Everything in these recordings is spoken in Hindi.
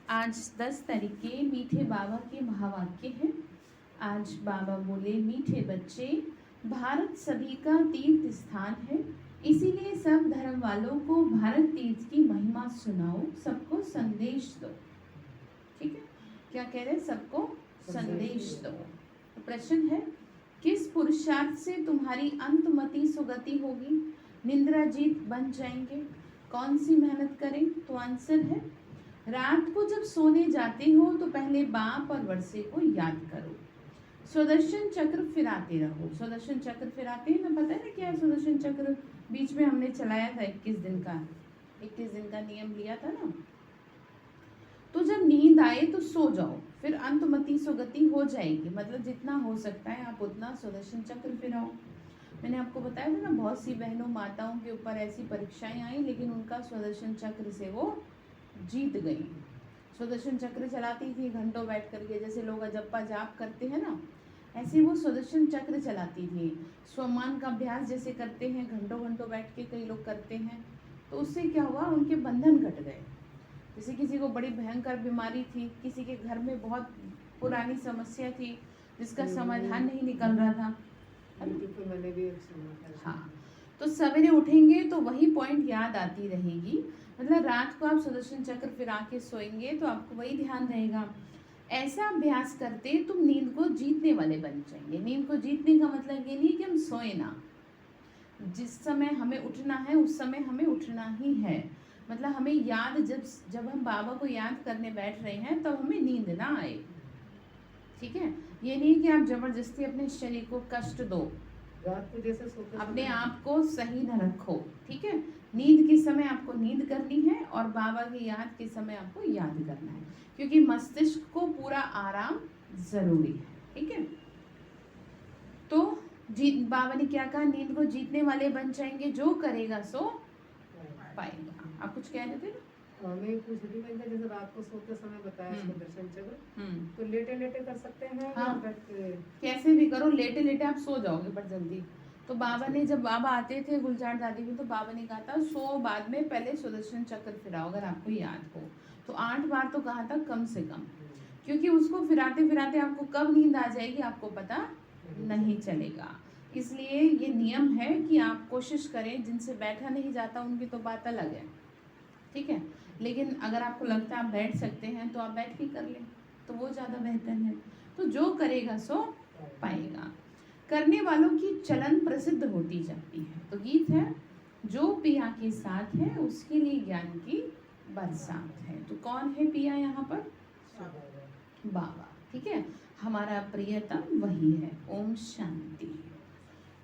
आज 10 तारीख के मीठे बाबा के महावाक्य हैं। आज बाबा बोले, मीठे बच्चे, भारत सभी का तीर्थ स्थान है, इसीलिए सब धर्म वालों को भारत तीर्थ की महिमा सुनाओ, सबको संदेश दो। ठीक है, क्या कह रहे हैं? सबको संदेश दो। तो प्रश्न है, किस पुरुषार्थ से तुम्हारी अंतमति सुगति होगी, निंद्रा जीत बन जाएंगे? कौन सी मेहनत करें? तो आंसर है, रात को जब सोने जाते हो तो पहले बाप और वर्षे को याद करो, सुदर्शन चक्र फिराते रहो। सुदर्शन चक्र फिराते हैं ना, पता है ना क्या है सुदर्शन चक्र? बीच में हमने चलाया था 21 दिन का नियम लिया था ना। तो जब नींद आए तो सो जाओ, फिर अंतमति सुगति हो जाएगी। मतलब जितना हो सकता है आप उतना सुदर्शन चक्र फिराओ। मैंने आपको बताया था ना, बहुत सी बहनों माताओं के ऊपर ऐसी परीक्षाएं आई, लेकिन उनका सुदर्शन चक्र से वो जीत गई। सुदर्शन चक्र चलाती थी घंटों बैठ करके, जैसे लोग जप्पा जाप करते हैं ना, ऐसे वो सुदर्शन चक्र चलाती थी। स्वमान का अभ्यास जैसे करते हैं, घंटों घंटों बैठ के कई लोग करते हैं, तो उससे क्या हुआ, उनके बंधन कट गए। जैसे किसी को बड़ी भयंकर बीमारी थी, किसी के घर में बहुत पुरानी समस्या थी जिसका समाधान नहीं निकल रहा था। मैंने भी सुना था। हाँ, तो सवेरे उठेंगे तो वही पॉइंट याद आती रहेगी। मतलब रात को आप सुदर्शन चक्र फिरा के सोएंगे तो आपको वही ध्यान रहेगा। ऐसा अभ्यास करते तुम नींद को जीतने वाले बन जाएंगे। नींद को जीतने का मतलब ये नहीं कि हम सोए ना, जिस समय हमें उठना है उस समय हमें उठना ही है। मतलब हमें याद, जब हम बाबा को याद करने बैठ रहे हैं तब हमें नींद ना आए। ठीक है, ये नहीं कि आप जबरदस्ती अपने शरीर को कष्ट दो, रात को जैसे सोते अपने आप को सही न रखो। ठीक है, नींद के समय आपको नींद करनी है और बाबा की याद के समय आपको याद करना है, क्योंकि मस्तिष्क को पूरा आराम जरूरी है। ठीक है, तो बाबा ने क्या कहा, नींद को जीतने वाले बन जाएंगे, जो करेगा सो पाएगा। आप कुछ कह रहे थे ना? मैं पूछ रही थी, जैसे रात को सोते समय बताया सुदर्शन चक्र, तो लेटे लेटे कर सकते हैं? हाँ, या कैसे भी करो, लेटे लेटे आप सो जाओगे पर जल्दी। तो बाबा ने, जब बाबा आते थे गुलजार दादी में, तो बाबा ने कहा था सो बाद में पहले सुदर्शन चक्र फिराओ, अगर आपको याद हो तो 8 बार तो कहा था कम से कम, क्योंकि उसको फिराते फिराते आपको कब नींद आ जाएगी आपको पता नहीं चलेगा। इसलिए ये नियम है कि आप कोशिश करें, जिनसे बैठा नहीं जाता उनकी तो बात अलग है। ठीक है, लेकिन अगर आपको लगता है आप बैठ सकते हैं तो आप बैठ के कर लें, तो वो ज़्यादा बेहतर है। तो जो करेगा सो पाएगा। करने वालों की चलन प्रसिद्ध होती जाती है। तो गीत है, जो पिया के साथ है उसके लिए ज्ञान की बरसात है। तो कौन है पिया यहाँ पर? बाबा। ठीक है, हमारा प्रियतम वही है। ओम शांति।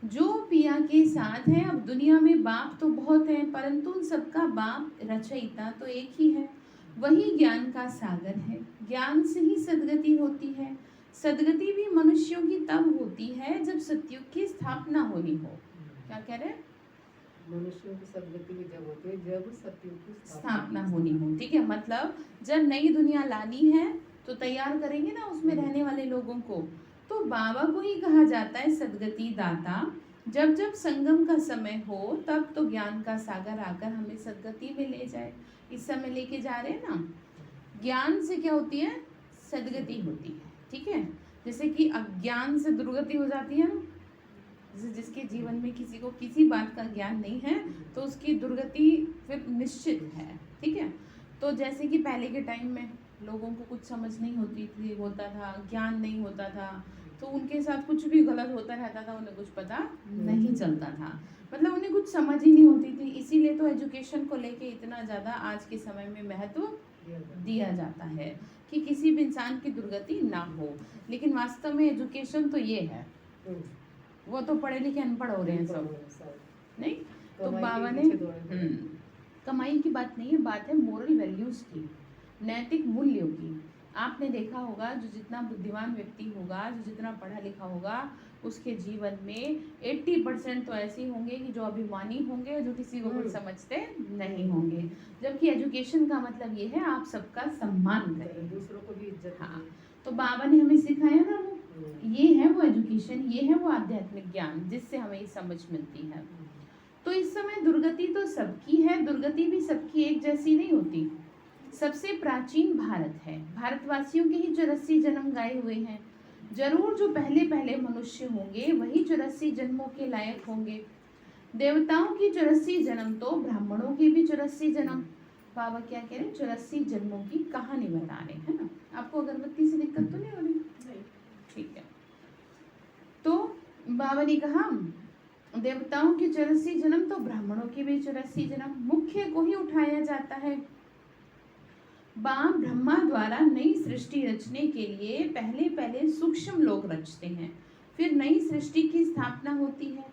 जो पिया के साथ है, अब दुनिया में बाप तो बहुत हैं, परंतु उन सबका बाप रचयिता तो एक ही है, वही ज्ञान का सागर है। ज्ञान से ही सदगति होती है। सदगति भी मनुष्यों की तब होती है जब सतयुग की स्थापना होनी हो। क्या कह रहे हैं? मनुष्यों की सदगति भी जब होती है जब सतयुग की स्थापना होनी हो। ठीक है, मतलब जब नई दुनिया लानी है तो तैयार करेंगे ना उसमें रहने वाले लोगों को, तो बाबा को ही कहा जाता है सदगति दाता। जब जब संगम का समय हो तब तो ज्ञान का सागर आकर हमें सदगति में ले जाए। इस समय लेके जा रहे हैं ना। ज्ञान से क्या होती है? सदगति होती है। ठीक है, जैसे कि अज्ञान से दुर्गति हो जाती है ना, जैसे जिसके जीवन में किसी को किसी बात का ज्ञान नहीं है तो उसकी दुर्गति फिर निश्चित है। ठीक है, तो जैसे कि पहले के टाइम में लोगों को कुछ समझ नहीं होता था, ज्ञान नहीं होता था, तो उनके साथ कुछ भी गलत होता रहता था, उन्हें कुछ पता नहीं चलता था। मतलब उन्हें कुछ समझ ही नहीं होती थी। इसीलिए तो एजुकेशन को लेके इतना ज़्यादा आज के समय में महत्व दिया जाता है कि किसी भी इंसान की दुर्गति ना हो। लेकिन वास्तव में एजुकेशन तो ये है, वो तो पढ़े लिखे अनपढ़ हो रहे हैं सब, नहीं? तो बाबा ने कमाई की बात नहीं है, बात है मोरल वैल्यूज की, नैतिक मूल्यों की। आपने देखा होगा, जो जितना बुद्धिमान व्यक्ति होगा, जो जितना पढ़ा लिखा होगा, उसके जीवन में 80% तो ऐसे होंगे कि जो अभिमानी होंगे, जो किसी को कुछ समझते नहीं होंगे। जबकि एजुकेशन का मतलब ये है आप सबका सम्मान करें, दूसरों को भी इज्जत। हाँ, तो बाबा ने हमें सिखाया ना, वो ये है वो एजुकेशन, ये है वो आध्यात्मिक ज्ञान जिससे हमें समझ मिलती है। तो इस समय दुर्गति तो सबकी है, दुर्गति भी सबकी एक जैसी नहीं होती। सबसे प्राचीन भारत है। भारतवासियों के ही 84 जन्म गाए हुए हैं। जरूर जो पहले पहले मनुष्य होंगे वही 84 जन्मों के लायक होंगे। देवताओं की 84 जन्म तो ब्राह्मणों की भी 84 जन्म। बाबा क्या कह रहे हैं? 84 जन्मों की कहानी बता रहे हैं ना। आपको अगरबत्ती से दिक्कत तो नहीं हो रही? ठीक है। तो बाबा ने कहा देवताओं की 84 जन्म तो ब्राह्मणों की भी 84 जन्म। मुख्य को ही उठाया जाता है। बाप ब्रह्मा द्वारा नई सृष्टि रचने के लिए पहले पहले सूक्ष्म लोक रचते हैं, फिर नई सृष्टि की स्थापना होती है।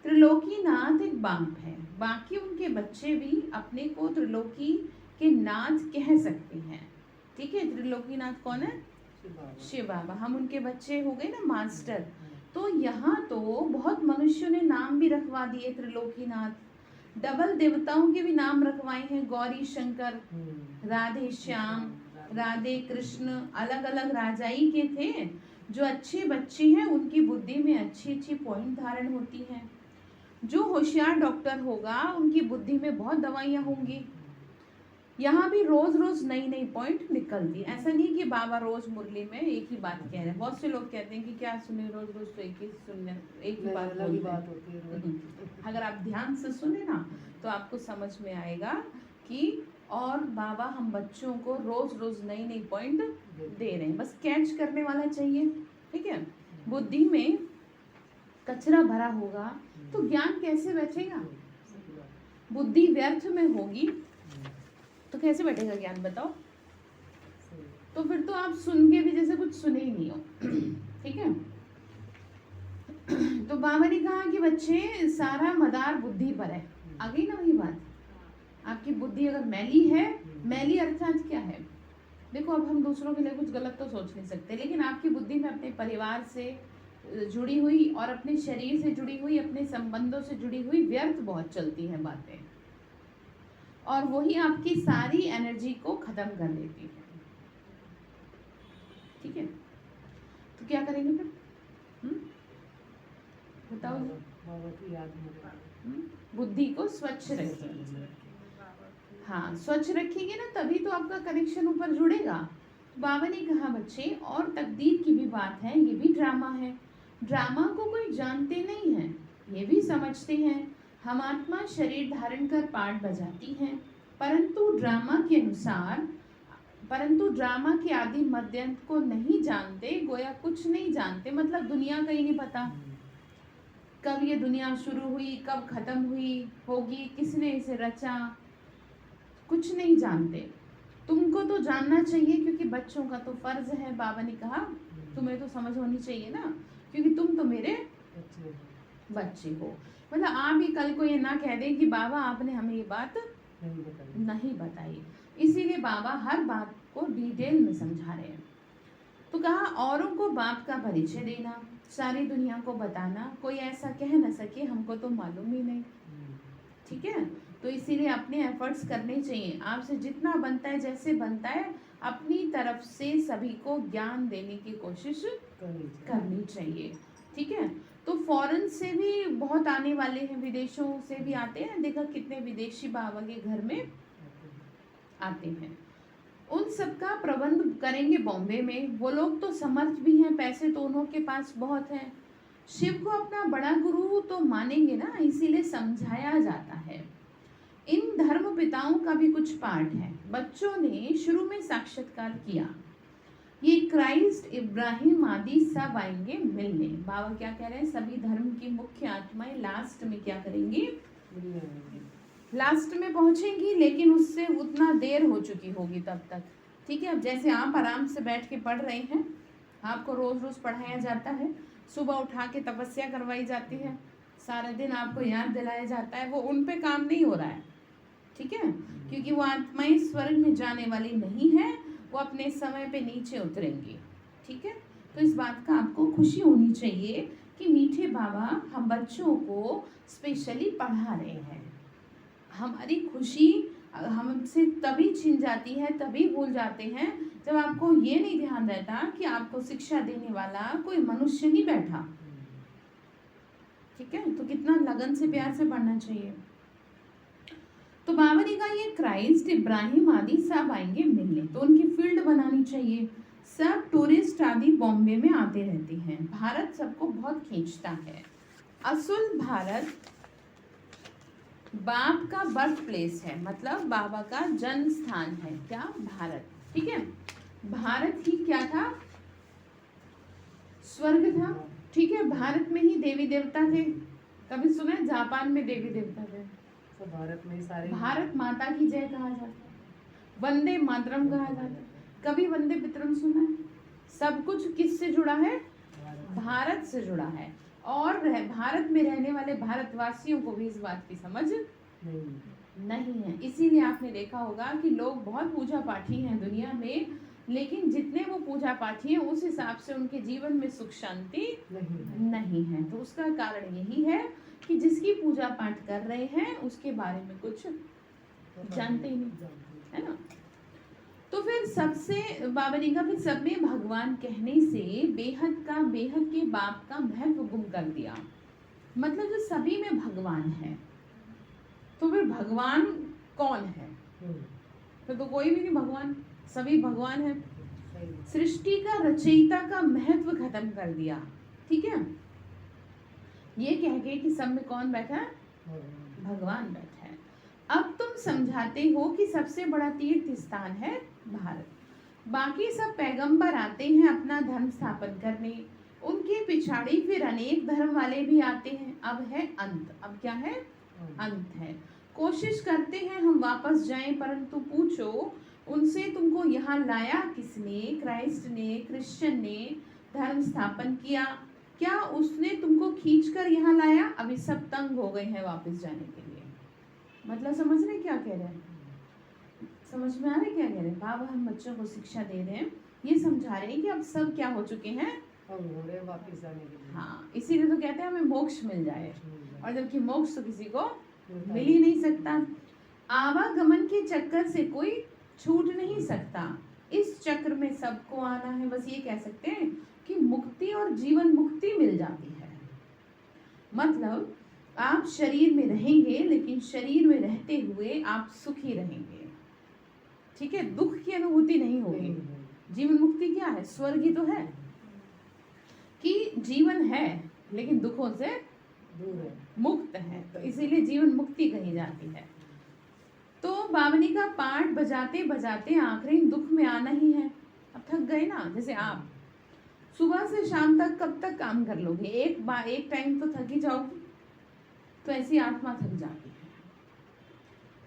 त्रिलोकीनाथ एक बाप है, बाकी उनके बच्चे भी अपने को त्रिलोकी के नाथ कह सकते हैं। ठीक है, त्रिलोकीनाथ कौन है? शिव बाबा। हम उनके बच्चे हो गए ना, मास्टर। तो यहाँ तो बहुत मनुष्यों ने नाम भी रखवा दिए त्रिलोकीनाथ। डबल देवताओं के भी नाम रखवाए हैं, गौरी शंकर, राधे श्याम, राधे कृष्ण। अलग अलग राजाई के थे। जो अच्छे बच्चे हैं उनकी बुद्धि में अच्छी अच्छी पॉइंट धारण होती हैं। जो होशियार डॉक्टर होगा उनकी बुद्धि में बहुत दवाइयाँ होंगी। यहाँ भी रोज रोज नई नई पॉइंट निकलती। ऐसा नहीं कि बाबा रोज मुरली में एक ही बात कह रहे हैं। बहुत से लोग कहते हैं कि क्या सुने, रोज रोज तो एक ही सुनने, एक ही बात होती है। अगर आप ध्यान से सुने ना तो आपको समझ में आएगा कि और बाबा हम बच्चों को रोज रोज नई नई पॉइंट दे रहे हैं। बस कैच करने वाला चाहिए। ठीक है, बुद्धि में कचरा भरा होगा तो ज्ञान कैसे बैठेगा? बुद्धि व्यर्थ में होगी तो कैसे बैठेगा ज्ञान, बताओ? तो फिर तो आप सुन के भी जैसे कुछ सुने ही नहीं हो। ठीक है, तो बाबा ने कहा कि बच्चे सारा मदार बुद्धि पर है। आ गई ना वही बात। आपकी बुद्धि अगर मैली है, मैली अर्थात क्या है? देखो, अब हम दूसरों के लिए कुछ गलत तो सोच नहीं सकते, लेकिन आपकी बुद्धि में अपने परिवार से जुड़ी हुई और अपने शरीर से जुड़ी हुई, अपने संबंधों से जुड़ी हुई व्यर्थ बहुत चलती हैं बातें, और वही आपकी सारी एनर्जी को खत्म कर देती है। ठीक है, तो क्या करेंगे फिर? बताओ। बुद्धि को स्वच्छ रखिए। हाँ, स्वच्छ रखेंगे ना तभी तो आपका कनेक्शन ऊपर जुड़ेगा। बाबा ने कहा बच्चे, और तकदीर की भी बात है, ये भी ड्रामा है। ड्रामा को कोई जानते नहीं है, ये भी समझते हैं हम आत्मा शरीर धारण कर पाठ बजाती हैं, परंतु ड्रामा के आदि मध्यंत को नहीं जानते। गोया कुछ नहीं जानते, मतलब दुनिया का ही नहीं पता। कब ये दुनिया शुरू हुई, कब खत्म हुई होगी, किसने इसे रचा, कुछ नहीं जानते। तुमको तो जानना चाहिए, क्योंकि बच्चों का तो फर्ज है। बाबा ने कहा तुम्हें तो समझ होनी चाहिए ना, क्योंकि तुम तो मेरे बच्चे हो। मतलब आप ही कल को ये ना कह दें कि बाबा आपने हमें ये बात नहीं बताई। इसीलिए बाबा हर बात को डिटेल में समझा रहे हैं। तो कहा औरों को बाप का परिचय देना, सारी दुनिया को बताना, कोई ऐसा कह न सके हमको तो मालूम ही नहीं। ठीक है, तो इसीलिए अपने एफर्ट्स करने चाहिए। आपसे जितना बनता है, जैसे बनता है, अपनी तरफ से सभी को ज्ञान देने की कोशिश करनी चाहिए। ठीक है, तो फॉरेन से भी बहुत आने वाले हैं, विदेशों से भी आते हैं। देखा कितने विदेशी बाबा के घर में आते हैं। उन सबका प्रबंध करेंगे बॉम्बे में। वो लोग तो समर्थ भी हैं, पैसे तो उन्हों के पास बहुत हैं। शिव को अपना बड़ा गुरु तो मानेंगे ना, इसीलिए समझाया जाता है। इन धर्म पिताओं का भी कुछ पाठ है। बच्चों ने शुरू में साक्षात्कार किया, ये क्राइस्ट, इब्राहिम आदि सब आएंगे मिलने। बाबा क्या कह रहे हैं? सभी धर्म की मुख्य आत्माएं लास्ट में क्या करेंगी? लास्ट में पहुंचेंगी, लेकिन उससे उतना देर हो चुकी होगी तब तक। ठीक है, अब जैसे आप आराम से बैठ के पढ़ रहे हैं, आपको रोज रोज पढ़ाया जाता है, सुबह उठा के तपस्या करवाई जाती है, सारा दिन आपको याद दिलाया जाता है, वो उन पे काम नहीं हो रहा है। ठीक है, क्योंकि वो आत्माएं स्वर्ग में जाने वाली नहीं है, वो अपने समय पे नीचे उतरेंगी। ठीक है, तो इस बात का आपको खुशी होनी चाहिए कि मीठे बाबा हम बच्चों को स्पेशली पढ़ा रहे हैं। हमारी खुशी हमसे तभी छिन जाती है, तभी भूल जाते हैं, जब आपको ये नहीं ध्यान रहता कि आपको शिक्षा देने वाला कोई मनुष्य नहीं बैठा। ठीक है, तो कितना लगन से प्यार से पढ़ना चाहिए। तो बाबा ने कहा ये क्राइस्ट, इब्राहिम आदि सब आएंगे मिलने। मिले तो उनकी फील्ड बनानी चाहिए। सब टूरिस्ट आदि बॉम्बे में आते रहते हैं। भारत सबको बहुत खींचता है। असल भारत बाप का बर्थ प्लेस है, मतलब बाबा का जन्म स्थान है। क्या? भारत। ठीक है, भारत ही क्या था? स्वर्ग था। ठीक है, भारत में ही देवी देवता थे। कभी सुना है जापान में देवी देवता थे? तो भारत में ही सारे, भारत माता की जय कहा जाता है, वंदे मातरम कहा जाता है। कभी वंदे पितरम सुना है? सब कुछ किससे जुड़ा है? भारत से जुड़ा है। और भारत में रहने वाले भारतवासियों को भी इस बात की समझ नहीं है। इसीलिए आपने देखा होगा कि लोग बहुत पूजा पाठी हैं दुनिया में, लेकिन जितने वो पूजा पाठी हैं उस हिसाब से उनके जीवन में सुख शांति नहीं है। तो उसका कारण यही है कि जिसकी पूजा पाठ कर रहे हैं उसके बारे में कुछ जानते ही नहीं, है ना। तो फिर सबसे बाबा ने कहा फिर सब में भगवान कहने से बेहद के बाप का महत्व गुम कर दिया। मतलब जो सभी में भगवान है, तो फिर भगवान कौन है? फिर तो कोई भी नहीं भगवान, सभी भगवान है। सृष्टि का रचयिता का महत्व खत्म कर दिया। ठीक है, ये कह के कि सब में कौन बैठा है? भगवान बैठा है। अब तुम समझाते हो कि सबसे बड़ा तीर्थ स्थान है भारत। बाकी सब पैगंबर आते हैं अपना धर्म स्थापन करने, उनके पिछाड़ी फिर अनेक धर्म वाले भी आते हैं। अब है अंत। अब क्या है? अंत है। कोशिश करते हैं हम वापस जाएं, परंतु पूछो उनसे तुमको यहाँ लाया किसने? क्राइस्ट ने, क्रिश्चियन ने धर्म स्थापन किया। क्या उसने तुमको खींचकर यहाँ लाया? अभी सब तंग हो गए हैं वापस जाने के लिए। मतलब समझ रहे क्या कह रहे हैं? समझ में आ रहा है क्या कह रहे हैं? बाबा हम बच्चों को शिक्षा दे रहे हैं, ये समझा रहे हैं कि अब सब क्या हो चुके हैं? वापस जाने के लिए। हाँ, इसीलिए तो कहते हैं हमें मोक्ष मिल जाए, और जबकि मोक्ष तो किसी को मिल ही नहीं सकता। आवागमन के चक्कर से कोई छूट नहीं सकता। इस चक्र में सबको आना है। बस ये कह सकते हैं कि मुक्ति और जीवन मुक्ति मिल जाती है। मतलब आप शरीर में रहेंगे, लेकिन शरीर में रहते हुए आप सुखी रहेंगे। ठीक है, दुख की अनुभूति नहीं होगी। जीवन मुक्ति क्या है? स्वर्ग ही तो है कि जीवन है लेकिन दुखों से मुक्त है, तो इसीलिए जीवन मुक्ति कही जाती है। तो बावनी का पाठ बजाते बजाते आखिरी दुख में आना ही है। अब थक गए ना, जैसे आप सुबह से शाम तक कब तक काम कर लोगे? एक टाइम तो थक ही जाओगे। तो ऐसी आत्मा थक जाती है।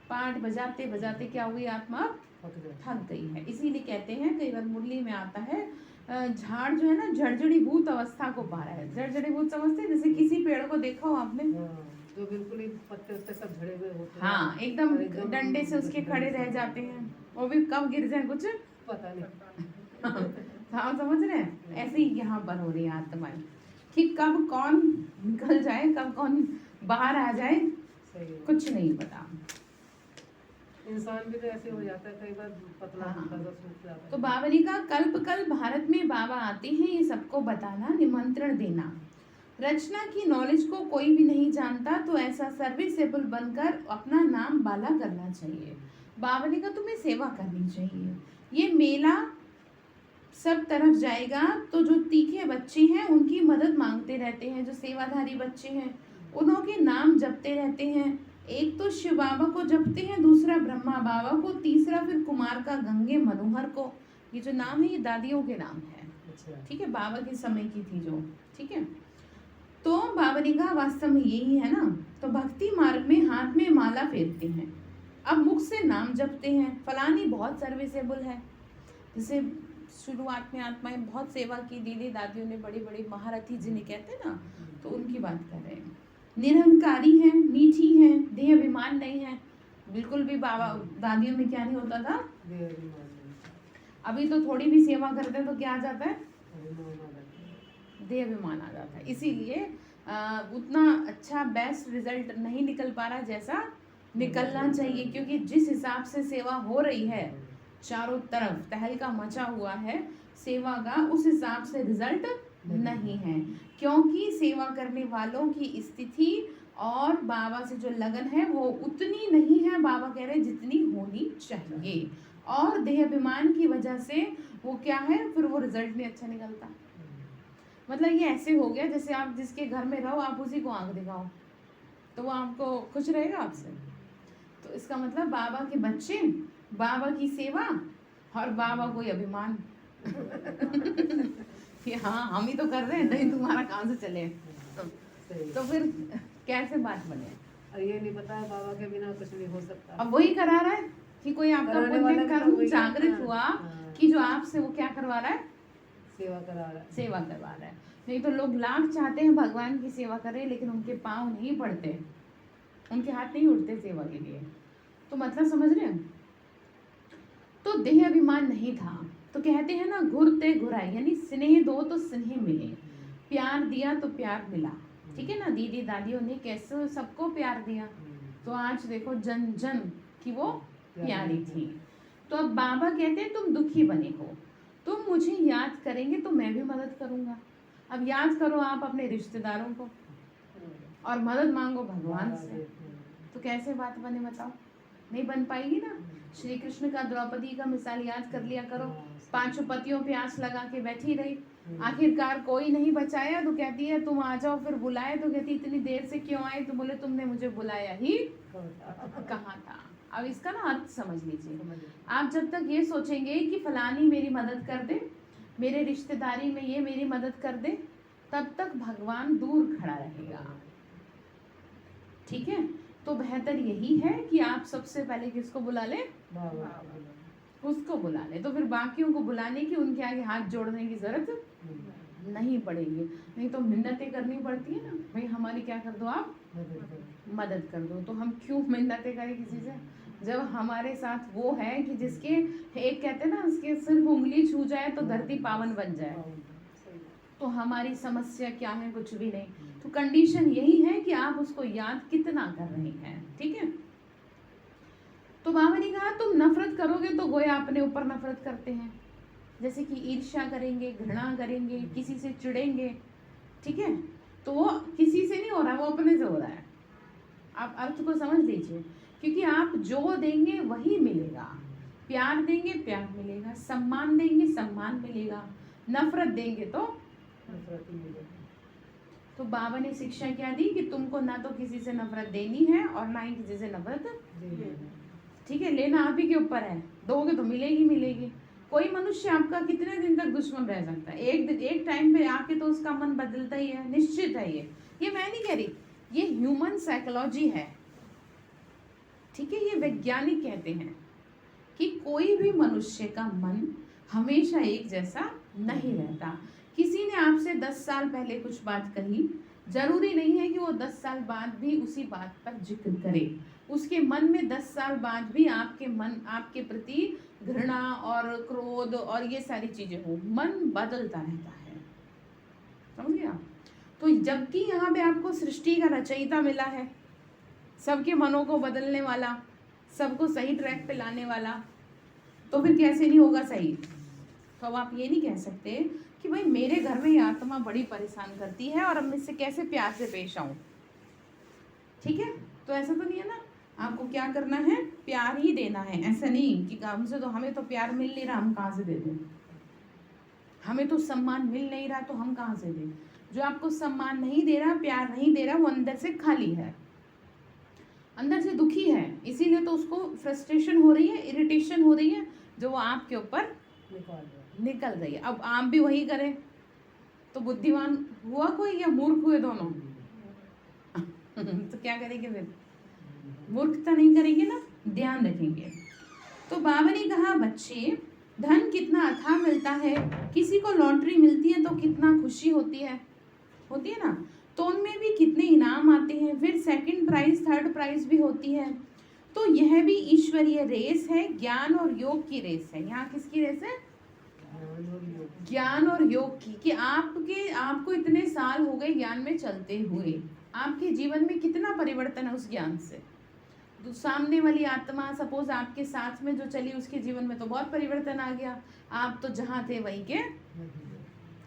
पाठ बजाते बजाते क्या हुई? आत्मा थक गई है। इसीलिए कहते हैं, कई बार मुरली में आता है, झाड़ जो है ना जड़जड़ीभूत अवस्था को पा रहा है। जड़जड़ीभूत समझते हैं? जैसे किसी पेड़ को देखा हो आपने, जो बिल्कुल ही पत्ते उत्ते सब झड़े हुए होते हैं। हाँ, एकदम डंडे से उसके खड़े रह जाते हैं, वो भी कब गिर जाए कुछ पता नहीं। हाँ, समझ रहे हैं? ऐसे ही यहाँ पर हो रही है आत्माएं कि कब कौन निकल जाए, कब कौन बाहर आ जाए, कुछ नहीं पता। इंसान भी तो ऐसे हो जाता है कई बार, पतला हाँ। सूख जाता है। तो बावली का कल्प कल्प भारत में बाबा आते हैं, ये सबको बताना, निमंत्रण देना। रचना की नॉलेज को कोई भी नहीं जानता, तो ऐसा सर्विसेबल बनकर अपना नाम बाला करना चाहिए। बावली का तुम्हें सेवा करनी चाहिए। ये मेला सब तरफ जाएगा, तो जो तीखे बच्चे हैं उनकी मदद मांगते रहते हैं। जो सेवाधारी बच्चे हैं उन्होंने नाम जपते रहते हैं। एक तो शिव बाबा को जपते हैं, दूसरा ब्रह्मा बाबा को, तीसरा फिर कुमार का गंगे मनोहर को। ये जो नाम है ये दादियों के नाम है। ठीक है, बाबा के समय की थी जो। ठीक है, तो बाबा ने कहा वास्तव में यही है ना। तो भक्ति मार्ग में हाथ में माला फेरते हैं, अब मुख से नाम जपते हैं। फलानी बहुत सर्विसेबल है। जैसे शुरुआत में आत्माएं बहुत सेवा की, दीदी दादियों ने, बड़ी बड़ी महारथी जिन्हें कहते हैं ना, तो उनकी बात कर रहे हैं। निरहंकारी है, मीठी है, देह अभिमान नहीं है। बिल्कुल भी बाबा दादियों में क्या नहीं होता था? अभी तो थोड़ी भी सेवा करते हैं तो क्या आ जाता है? देह अभिमान आ जाता है। इसीलिए उतना अच्छा बेस्ट रिजल्ट नहीं निकल पा रहा जैसा निकलना चाहिए, क्योंकि जिस हिसाब से सेवा हो रही है, चारों तरफ तहलका मचा हुआ है सेवा का, उस हिसाब से रिजल्ट नहीं है। क्योंकि सेवा करने वालों की स्थिति और बाबा से जो लगन है वो उतनी नहीं है, बाबा कह रहे जितनी होनी चाहिए। और देहाभिमान की वजह से वो क्या है, फिर वो रिजल्ट नहीं अच्छा निकलता। मतलब ये ऐसे हो गया जैसे आप जिसके घर में रहो आप उसी को आंख दिखाओ तो वो आपको खुश रहेगा आपसे। तो इसका मतलब बाबा के बच्चे, बाबा की सेवा और बाबा को अभिमान कि हाँ हम ही तो कर रहे हैं, नहीं तुम्हारा कहाँ से चले। तो फिर कैसे बात बने। और ये नहीं पता है बाबा के बिना कुछ नहीं हो सकता। अब वही करा रहा है कि कोई आपका पुण्य कर्म जागृत हुआ कि जो आपसे वो क्या करवा रहा है, सेवा करा रहा है, सेवा करवा रहा है। नहीं तो लोग लाख चाहते हैं भगवान की सेवा करें लेकिन उनके पाँव नहीं पड़ते, उनके हाथ नहीं उठते सेवा के लिए। तो मतलब समझ रहे हैं। तो देह अभिमान नहीं था तो कहते हैं ना घुरते घुराए, यानी स्नेह दो तो स्नेह मिले, प्यार दिया तो प्यार मिला। ठीक है ना, दीदी दादियों ने कैसे सबको प्यार दिया, तो आज देखो जन जन की वो प्यारी थी। तो अब बाबा कहते हैं तुम दुखी बने हो, तुम मुझे याद करेंगे तो मैं भी मदद करूंगा। अब याद करो आप अपने रिश्तेदारों को और मदद मांगो भगवान से, तो कैसे बात बने बताओ, नहीं बन पाएगी ना। श्री कृष्ण का द्रौपदी का मिसाल याद कर लिया करो, पांचों पतियों पे आस लगा के बैठी रही, आखिरकार कोई नहीं बचाया तो कहती है तुम आ जाओ, फिर बुलाए तो कहती इतनी देर से क्यों आए, तो बोले तुमने मुझे बुलाया ही कहाँ था। अब इसका ना अर्थ समझ लीजिए, आप जब तक ये सोचेंगे कि फलानी मेरी मदद कर दे, मेरे रिश्तेदारी में ये मेरी मदद कर दे, तब तक भगवान दूर खड़ा रहेगा। ठीक है, तो बेहतर यही है कि आप सबसे पहले किसको बुला ले, उसको बुला ले, तो फिर बाकियों को बुलाने की उनके आगे हाथ जोड़ने की जरूरत नहीं पड़ेगी। नहीं तो मिन्नतें करनी पड़ती है ना, भाई हमारी क्या कर दो आप, मदद कर दो। तो हम क्यों मिन्नतें करें किसी से, जब हमारे साथ वो है कि जिसके एक कहते हैं ना उसके सिर्फ उंगली छू जाए तो धरती पावन बन जाए। तो हमारी समस्या क्या है, कुछ भी नहीं। तो कंडीशन यही है कि आप उसको याद कितना कर रहे हैं। ठीक है, तो बाबा ने कहा तुम नफरत करोगे तो गोया अपने ऊपर नफरत करते हैं, जैसे कि ईर्ष्या करेंगे, घृणा करेंगे, किसी से चिढ़ेंगे। ठीक है, तो वो किसी से नहीं हो रहा, वो अपने से हो रहा है। आप अर्थ को समझ लीजिए, क्योंकि आप जो देंगे वही मिलेगा। प्यार देंगे प्यार मिलेगा, सम्मान देंगे सम्मान मिलेगा, नफरत देंगे तो नफरत ही मिलेगी। तो बाबा ने शिक्षा क्या दी कि तुमको ना तो किसी से नफरत देनी है और ना ही किसी से नफरत देनी है। ठीक है, लेना आप ही के ऊपर है, दोगे तो मिलेगी मिलेगी। कोई मनुष्य आपका कितने दिन तक दुश्मन रह सकता है, एक टाइम पे आके तो उसका मन बदलता ही है, निश्चित है। ये मैं नहीं कह रही, ये ह्यूमन साइकोलॉजी है। ठीक है, ये वैज्ञानिक कहते हैं कि कोई भी मनुष्य का मन हमेशा एक जैसा नहीं रहता। किसी ने आपसे 10 साल पहले कुछ बात कही, जरूरी नहीं है कि वो 10 साल बाद भी उसी बात पर जिक्र करे। उसके मन में 10 साल बाद भी आपके प्रति घृणा और क्रोध और ये सारी चीजें हो, मन बदलता रहता है। समझ गया। तो जबकि यहाँ पे आपको सृष्टि का रचयिता मिला है, सबके मनों को बदलने वाला, सबको सही ट्रैक पे लाने वाला, तो फिर कैसे नहीं होगा सही। तो अब आप ये नहीं कह सकते कि भाई मेरे घर में ये आत्मा बड़ी परेशान करती है और अब मैं इससे कैसे प्यार से पेश आऊं। ठीक है, तो ऐसा तो नहीं है ना, आपको क्या करना है, प्यार ही देना है। ऐसा नहीं कि हमसे तो हमें तो प्यार मिल नहीं रहा, हम कहाँ से दे दें, हमें तो सम्मान मिल नहीं रहा तो हम कहाँ से दें। जो आपको सम्मान नहीं दे रहा, प्यार नहीं दे रहा, वो अंदर से खाली है, अंदर से दुखी है, इसीलिए तो उसको फ्रस्ट्रेशन हो रही है, इरिटेशन हो रही है, जो वो आपके ऊपर निकल रही है। अब आप भी वही करें तो बुद्धिमान हुआ कोई या मूर्ख हुए दोनों तो क्या करेंगे फिर, मूर्खता नहीं करेंगे ना, ध्यान रखेंगे। तो बाबा ने कहा बच्चे, धन कितना अथाह मिलता है, किसी को लॉटरी मिलती है तो कितना खुशी होती है ना, तो उनमें भी कितने इनाम आते हैं, फिर सेकंड प्राइज थर्ड प्राइज भी होती है। तो यह भी ईश्वरीय रेस है, ज्ञान और योग की रेस है। यहाँ किसकी रेस है, ज्ञान और योग की, कि आपको इतने साल हो गए ज्ञान में चलते हुए, आपके जीवन में कितना परिवर्तन है उस ज्ञान से। तो सामने वाली आत्मा सपोज आपके साथ में जो चली, उसके जीवन में तो बहुत परिवर्तन आ गया, आप तो जहाँ थे वहीं के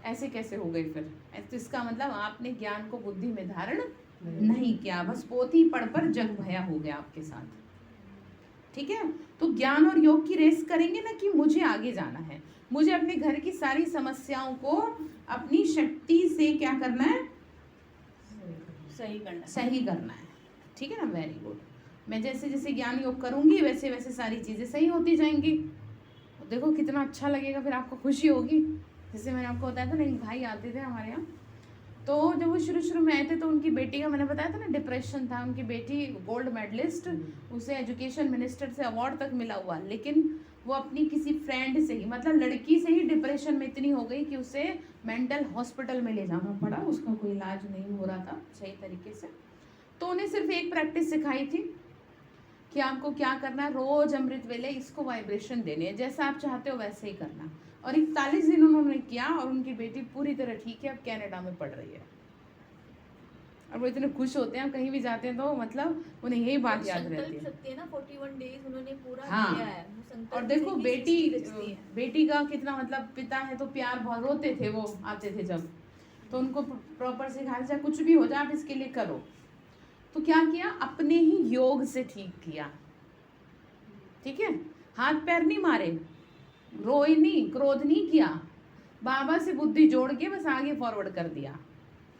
ऐसे कैसे हो गए फिर। तो इसका मतलब आपने ज्ञान को बुद्धि में धारण नहीं किया, बस पोथी पढ़ पर जग भया हो गया आपके साथ। ठीक है। तो ज्ञान और योग की रेस करेंगे ना कि मुझे आगे जाना है, मुझे अपने घर की सारी समस्याओं को अपनी शक्ति से क्या करना है, सही करना है। ठीक है ना, वेरी गुड। मैं जैसे जैसे ज्ञान योग करूंगी वैसे वैसे सारी चीजें सही होती जाएंगी। देखो कितना अच्छा लगेगा, फिर आपको खुशी होगी। जैसे मैंने आपको बताया था ना, एक भाई आते थे हमारे यहाँ, तो जब वो शुरू में आए थे तो उनकी बेटी का, मैंने बताया था ना, डिप्रेशन था। उनकी बेटी गोल्ड मेडलिस्ट, उसे एजुकेशन मिनिस्टर से अवार्ड तक मिला हुआ, लेकिन वो अपनी किसी फ्रेंड से ही, मतलब लड़की से ही डिप्रेशन में इतनी हो गई कि उसे मेंटल हॉस्पिटल में ले जाना पड़ा। उसका कोई इलाज नहीं हो रहा था सही तरीके से। तो उन्हें सिर्फ एक प्रैक्टिस सिखाई थी कि आपको क्या करना है, रोज अमृत वेले इसको वाइब्रेशन देने हैं, जैसा आप चाहते हो वैसे ही करना। और 41 दिन उन्होंने किया और उनकी बेटी पूरी तरह ठीक है, अब कनाडा में पढ़ रही है। और वो इतने खुश होते हैं, कहीं भी जाते हैं तो मतलब उन्हें यही बात याद रहती है ना। 41 डेज उन्होंने पूरा हाँ। किया है। और देखो बेटी का कितना, मतलब पिता है तो प्यार, बहुत रोते थे वो आते थे जब, तो उनको प्रॉपर सिखाया जाए कुछ भी हो जाए आप इसके लिए करो। तो क्या किया, अपने ही योग से ठीक किया। ठीक है, हाथ पैर नहीं मारे, रोए नहीं, क्रोध नहीं किया, बाबा से बुद्धि जोड़ के बस आगे फॉरवर्ड कर दिया।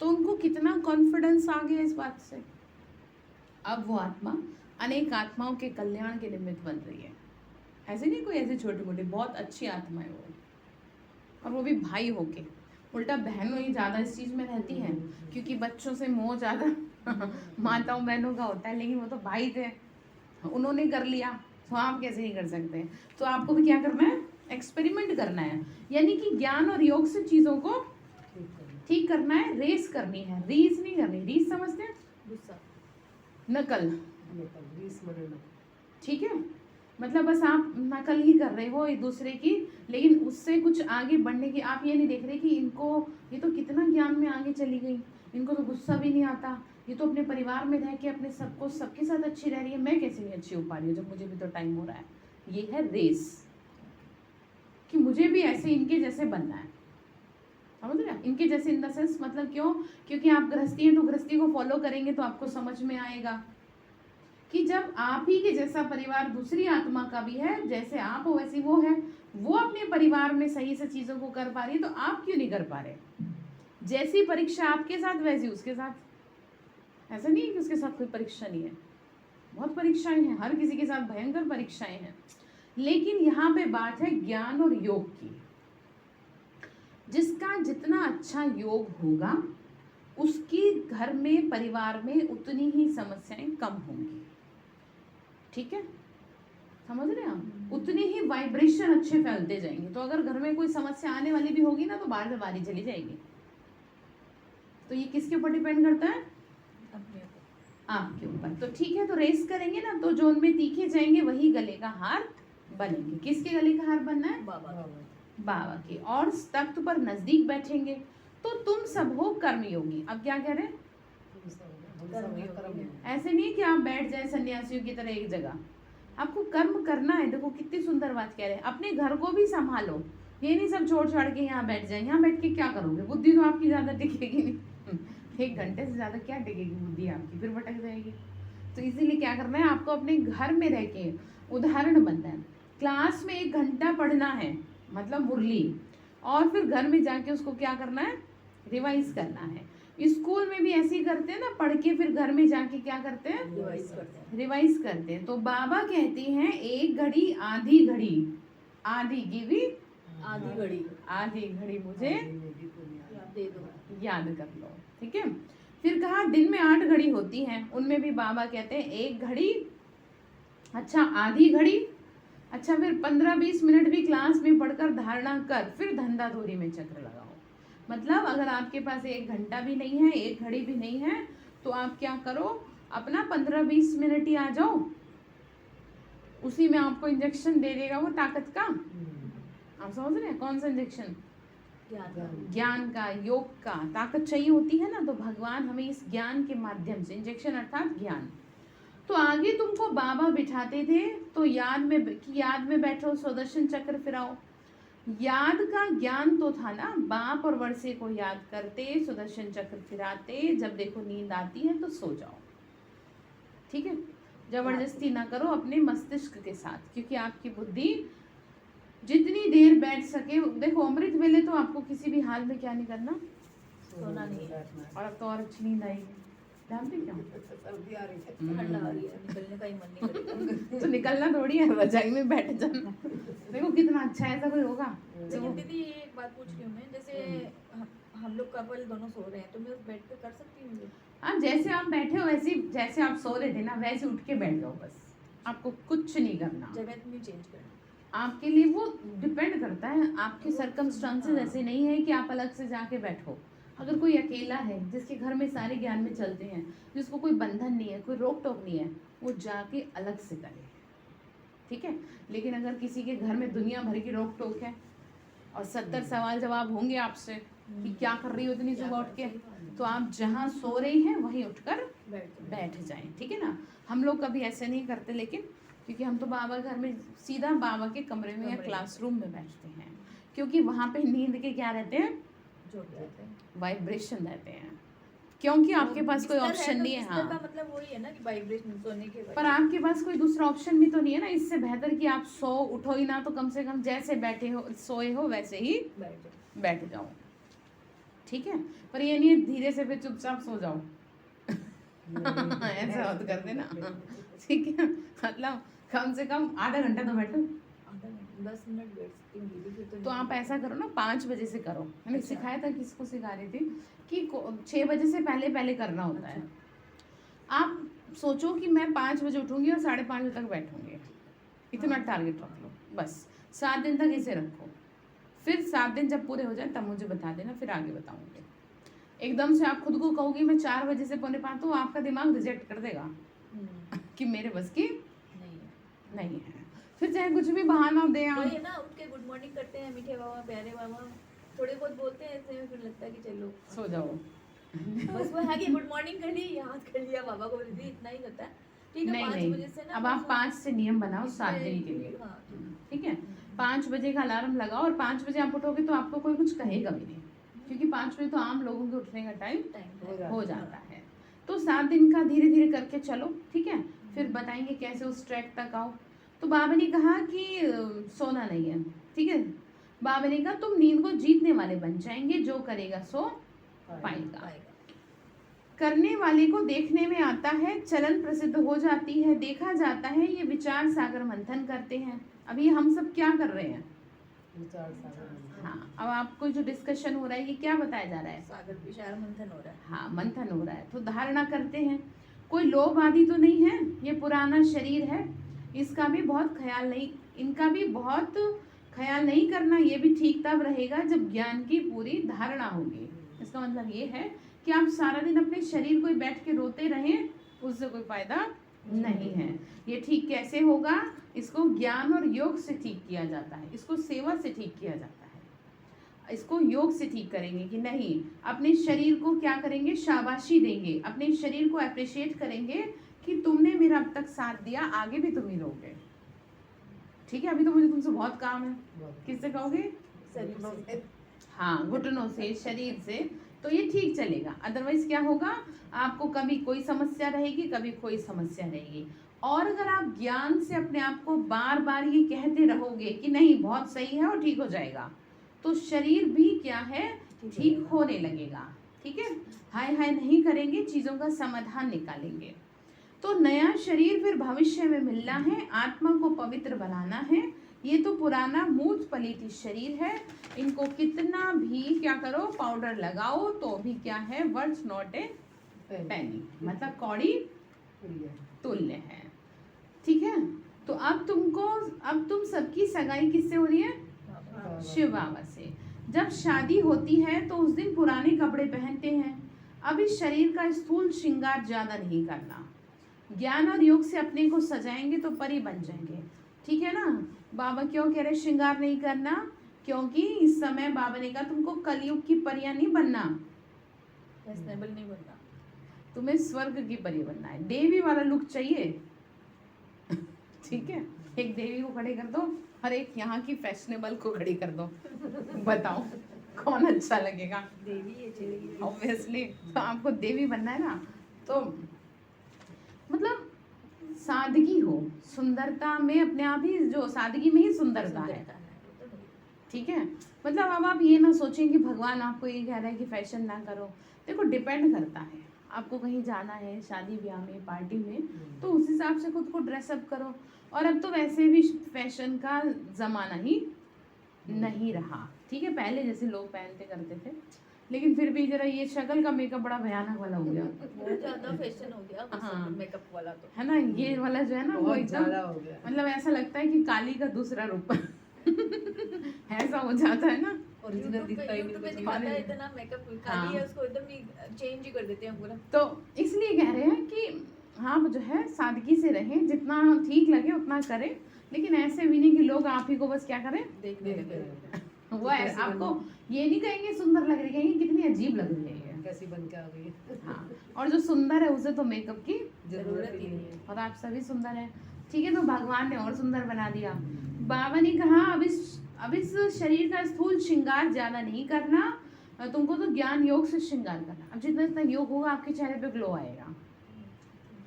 तो उनको कितना कॉन्फिडेंस आ गया इस बात से। अब वो आत्मा अनेक आत्माओं के कल्याण के निमित्त बन रही है। ऐसे नहीं कोई ऐसे छोटी मोटी, बहुत अच्छी आत्मा है वो, और वो भी भाई होके। उल्टा बहनों ही ज़्यादा इस चीज़ में रहती हैं, क्योंकि बच्चों से मोह ज़्यादा माताओं बहनों का होता है, लेकिन वो तो भाई थे, उन्होंने कर लिया, तो आप कैसे नहीं कर सकते। तो आपको भी क्या करना है, एक्सपेरिमेंट करना है, यानी कि ज्ञान और योग से चीज़ों को ठीक करना है, रेस करनी है, रीस नहीं करनी। रीस समझते हैं, गुस्सा, नकल, ठीक है, मतलब बस आप नकल ही कर रहे हो एक दूसरे की, लेकिन उससे कुछ आगे बढ़ने की आप ये नहीं देख रहे कि इनको, ये तो कितना ज्ञान में आगे चली गई, इनको तो गुस्सा भी नहीं आता, ये तो अपने परिवार में रह के अपने सबको सबके साथ अच्छी रह रही है, मैं कैसे नहीं अच्छी हो पा रही हूँ जब मुझे भी तो टाइम हो रहा है। ये है रेस, कि मुझे भी ऐसे इनके जैसे बनना है। समझ रहे हैं, इनके जैसे इन द सेंस, मतलब क्यों, क्योंकि आप गृहस्थी हैं तो गृहस्थी को फॉलो करेंगे तो आपको समझ में आएगा कि जब आप ही के जैसा परिवार दूसरी आत्मा का भी है, जैसे आप हो वैसी वो है, वो अपने परिवार में सही से चीज़ों को कर पा रही है, तो आप क्यों नहीं कर पा रहे। जैसी परीक्षा आपके साथ वैसी उसके साथ, ऐसा नहीं है कि उसके साथ कोई परीक्षा नहीं है, बहुत परीक्षाएं हैं, हर किसी के साथ भयंकर परीक्षाएं हैं। लेकिन यहाँ पे बात है ज्ञान और योग की। जिसका जितना अच्छा योग होगा उसकी घर में, परिवार में उतनी ही समस्याएं कम होंगी। ठीक है, समझ रहे हैं आप, उतने ही वाइब्रेशन अच्छे फैलते जाएंगे। तो अगर घर में कोई समस्या आने वाली भी होगी ना, तो बाहर से बाहर ही चली जाएगी। तो ये किसके ऊपर डिपेंड करता है, आपके ऊपर। तो ठीक है, तो रेस करेंगे ना, तो जो उनमें तीखे जाएंगे वही गले का हार बनेंगे। किसके गले का हार बनना है, बाबा के। और तख्त पर नजदीक बैठेंगे। तो तुम सब हो कर्मयोगी। अब क्या कह रहे हैं, ऐसे नहीं कि आप बैठ जाए सन्यासियों की तरह एक जगह, आपको कर्म करना है। देखो कितनी सुंदर बात कह रहे हैं, अपने घर को भी संभालो, ये नहीं सब छोड़ छाड़ के यहाँ बैठ जाए। यहाँ बैठ के क्या करोगे, बुद्धि तो आपकी ज्यादा टिकेगी नहीं, 1 घंटे से ज्यादा क्या टिकेगी बुद्धि आपकी, फिर भटक जाएगी। तो इसीलिए क्या करना है, आपको अपने घर में रह के उदाहरण बनना है। क्लास में 1 घंटा पढ़ना है, मतलब मुरली, और फिर घर में जाके उसको क्या करना है, रिवाइज करना है। स्कूल में भी ऐसे ही करते हैं ना, पढ़ के फिर घर में जाके क्या करते हैं, रिवाइज करते हैं। तो बाबा कहते हैं 1 घड़ी आधी घड़ी, आधी की भी आधी घड़ी मुझे दे दो, याद कर लो। ठीक है, फिर कहा दिन में 8 घड़ी होती हैं, उनमें भी बाबा कहते हैं 1 घड़ी, अच्छा आधी घड़ी, अच्छा फिर 15-20 मिनट भी क्लास में पढ़कर धारणा कर, फिर धंधा धोरी में चक्र लगाओ। मतलब अगर आपके पास 1 घंटा भी नहीं है, 1 घड़ी भी नहीं है, तो आप क्या करो, अपना 15-20 मिनट ही आ जाओ, उसी में आपको इंजेक्शन दे देगा वो ताकत का। आप समझ रहे हैं, कौन सा इंजेक्शन, ज्ञान का, योग का। ताकत चाहिए होती है ना, तो भगवान हमें इस ज्ञान के माध्यम से, इंजेक्शन अर्थात ज्ञान। तो आगे तुमको बाबा बिठाते थे, तो याद में बैठो, सुदर्शन चक्र फिराओ। याद का ज्ञान तो था ना, बाप और वर्षे को याद करते, सुदर्शन चक्र फिराते, जब देखो नींद आती है तो सो जाओ। ठीक है, जबरदस्ती ना करो अपने मस्तिष्क के साथ, क्योंकि आपकी बुद्धि जितनी देर बैठ सके, देखो अमृत वेले तो आपको किसी भी हाल में क्या नहीं करना, सोना नहीं है। और अब तो और अच्छी नींद आएगी, जानते क्यों? सर्दी आ रही है। ठंडा आ रही है, निकलने का ही मन नहीं करेगा। तो निकलना थोड़ी है, रजाई में बैठ जाना। देखो कितना अच्छा है, ऐसा कोई होगा जो लेकिन दीदी ये एक बात पूछ रही हूँ मैं, जैसे हम लोग कपल दोनों सो रहे हैं तो मैं उस बेड पे कर सकती हूँ ये? हाँ, जैसे आप बैठे हो वैसे, जैसे आप सो रहे थे ना वैसे उठ के बैठ जाओ, बस आपको कुछ नहीं करना। जगह नहीं चेंज करना। आपके लिए वो डिपेंड करता है, आपके सर्कमस्टांसेस ऐसे नहीं है कि आप अलग से जाके बैठो। अगर कोई अकेला है जिसके घर में सारे ज्ञान में चलते हैं, जिसको कोई बंधन नहीं है, कोई रोक टोक नहीं है, वो जाके अलग से करे, ठीक है। लेकिन अगर किसी के घर में दुनिया भर की रोक टोक है और 70 सवाल जवाब होंगे आपसे कि क्या कर रही हो इतनी सुबह उठ के, तो आप जहाँ सो रही हैं वहीं उठकर बैठ जाएं, ठीक है ना। हम लोग कभी ऐसे नहीं करते, लेकिन क्योंकि हम तो बाबा घर में सीधा बाबा के कमरे में या क्लासरूम में बैठते हैं, क्योंकि वहाँ पे नींद के क्या रहते हैं, वाइब्रेशन रहते हैं, क्योंकि आपके पास कोई ऑप्शन नहीं है। हाँ, मतलब वही है ना कि वाइब्रेशन सोने के पर आपके पास कोई दूसरा ऑप्शन भी तो नहीं है ना। इससे बेहतर कि आप सो उठो ही ना, तो कम से कम जैसे बैठे हो सोए हो वैसे ही बैठ जाओ, ठीक है। पर ये नहीं धीरे से फिर चुपचाप सो जाओ ऐसा मत कर देना, ठीक है। मतलब कम से कम आधा घंटा तो बैठो, 10 मिनट बैठ सकती हूँ दीदी, फिर तो आप ऐसा करो ना 5 बजे से करो। मैंने सिखाया था, किसको सिखा रही थी कि 6 बजे से पहले पहले करना होता है। आप सोचो कि मैं 5 बजे उठूंगी और 5:30 बजे तक बैठूंगी, इतना टारगेट रख लो, बस 7 दिन तक इसे रखो। फिर 7 दिन जब पूरे हो जाए तब मुझे बता देना, फिर आगे बताऊंगी। एकदम से आप खुद को कहोगी मैं 4 बजे से 4:45, तो आपका दिमाग रिजेक्ट कर देगा कि मेरे बस की नहीं है। फिर चाहे कुछ भी बहाना दे आप, वही है ना, उठ के गुड मॉर्निंग करते हैं, मीठे बाबा प्यारे बाबा थोड़े बहुत बोलते हैं, ऐसे में फिर लगता है कि चलो सो जाओ। बस वो है कि गुड मॉर्निंग कर ली, याद कर लिया बाबा को, दीदी इतना ही होता है, ठीक है। नहीं 5 नहीं, बजे से ना अब आप 5 से नियम बनाओ 7 दिन के लिए, हाँ, ठीक है। 5 बजे का अलार्म लगाओ और 5 बजे आप उठोगे तो आपको कोई कुछ कहेगा भी नहीं, क्योंकि 5 बजे तो आम लोगों के उठने का टाइम हो जाता है। तो 7 दिन का धीरे धीरे करके चलो, ठीक है। फिर बताएंगे कैसे उस ट्रैक तक आओ। तो बाबा ने कहा कि सोना नहीं है, ठीक है। बाबा ने कहा तुम नींद को जीतने वाले बन जाएंगे, जो करेगा सो पाएगा। करने वाले को देखने में आता है, चलन प्रसिद्ध हो जाती है, देखा जाता है, ये विचार सागर मंथन करते हैं। अभी हम सब क्या कर रहे हैं, हाँ, अब आपको जो डिस्कशन हो रहा है ये क्या बताया जा रहा है, सागर विचार मंथन हो रहा है। हाँ, मंथन हो रहा है। तो धारणा करते हैं, कोई लोभ आदि तो नहीं है, ये पुराना शरीर है, इसका भी बहुत ख्याल नहीं, इनका भी बहुत ख्याल नहीं करना, ये भी ठीक तब रहेगा जब ज्ञान की पूरी धारणा होगी। इसका मतलब ये है कि आप सारा दिन अपने शरीर को बैठ के रोते रहें, उससे कोई फायदा नहीं है। ये ठीक कैसे होगा, इसको ज्ञान और योग से ठीक किया जाता है, इसको सेवा से ठीक किया जाता है। इसको योग से ठीक करेंगे कि नहीं, अपने शरीर को क्या करेंगे, शाबाशी देंगे, अपने शरीर को अप्रिशिएट करेंगे कि तुमने मेरा अब तक साथ दिया, आगे भी तुम ही रहोगे, ठीक है। अभी तो मुझे तुमसे बहुत काम है, किससे कहोगे, हाँ, घुटनों से, शरीर से, तो ये ठीक चलेगा। अदरवाइज क्या होगा, आपको कभी कोई समस्या रहेगी, कभी कोई समस्या रहेगी। और अगर आप ज्ञान से अपने आप को बार बार ये कहते रहोगे कि नहीं बहुत सही है और ठीक हो जाएगा, तो शरीर भी क्या है, ठीक होने लगेगा, ठीक है। हाय हाय नहीं करेंगे, चीजों का समाधान निकालेंगे। तो नया शरीर फिर भविष्य में मिलना है, आत्मा को पवित्र बनाना है। ये तो पुराना मूत पलीत शरीर है, इनको कितना भी क्या करो, पाउडर लगाओ, तो भी क्या है, वर्ड्स नॉट ए पेनी, मतलब कौड़ी तुल्य है, ठीक है। तो अब तुम सबकी सगाई किससे हो रही है, शिव बाबा से। जब शादी होती है तो उस दिन पुराने कपड़े पहनते हैं। अब इस शरीर का स्थूल श्रृंगार ज्यादा नहीं करना, ज्ञान और योग से अपने को सजाएंगे तो परी बन जाएंगे, ठीक है ना। बाबा क्यों कह रहे श्रृंगार नहीं करना, क्योंकि इस समय बाबा ने कहा तुमको कलयुग की परियां नहीं बनना, फैशनेबल नहीं बनना, तुम्हें स्वर्ग की परी बनना है, देवी वाला लुक चाहिए ठीक है। एक देवी को खड़े कर दो और एक यहाँ की फैशनेबल को खड़ी कर दो, बताओ कौन अच्छा लगेगा, देवी अच्छी लगेगी ऑब्वियसली। तो आपको देवी बनना है ना, तो मतलब सादगी हो, सुंदरता में अपने आप ही, जो सादगी में ही सुंदरता है। वो तो है। ठीक है, मतलब अब आप ये ना सोचें कि भगवान आपको ये कह रहा है कि फैशन ना करो। देखो डिपेंड करता है, आपको कहीं जाना है शादी ब्याह में, पार्टी में, तो उस हिसाब से खुद को ड्रेसअप करो। और अब तो वैसे भी फैशन का ज़माना ही नहीं रहा, ठीक है, पहले जैसे लोग पहनते करते थे, लेकिन फिर भी जरा ये शक्ल का मेकअप बड़ा भयानक वाला हो गया। बहुत ज्यादा फैशन हो गया हाँ। मेकअप वाला तो। है ना, ये वाला जो है ना वो बहुत एकदम ज्यादा हो गया। मतलब ऐसा लगता है कि काली का दूसरा रूप ऐसा हो जाता है ना। ओरिजिनल दिखता ही यूट्यूब पे नहीं दिखाता है कुछ। इतना मेकअप हाँ। खाली है, उसको एकदम चेंज ही कर देते हैं पूरा। तो इसलिए कह रहे हैं कि आप जो है सादगी से रहें, जितना ठीक लगे उतना करें, लेकिन ऐसे भी नहीं कि लोग आप ही को बस क्या करें, देखने देखते लगे। हैं। वो है, कैसी आपको ये नहीं कहेंगे सुंदर लग रही, कहेंगे कितनी अजीब लग रही है ये। कैसी बन के आ गई है। हाँ, और जो सुंदर है उसे तो मेकअप की, जरूरत ही नहीं है। और आप सभी सुंदर हैं, ठीक है, तो भगवान ने और सुंदर बना दिया। बाबा ने कहा अब इस शरीर का स्थूल श्रृंगार ज्यादा नहीं करना, तुमको तो ज्ञान योग से श्रृंगार करना। अब जितना जितना योग होगा आपके चेहरे पे ग्लो आएगा,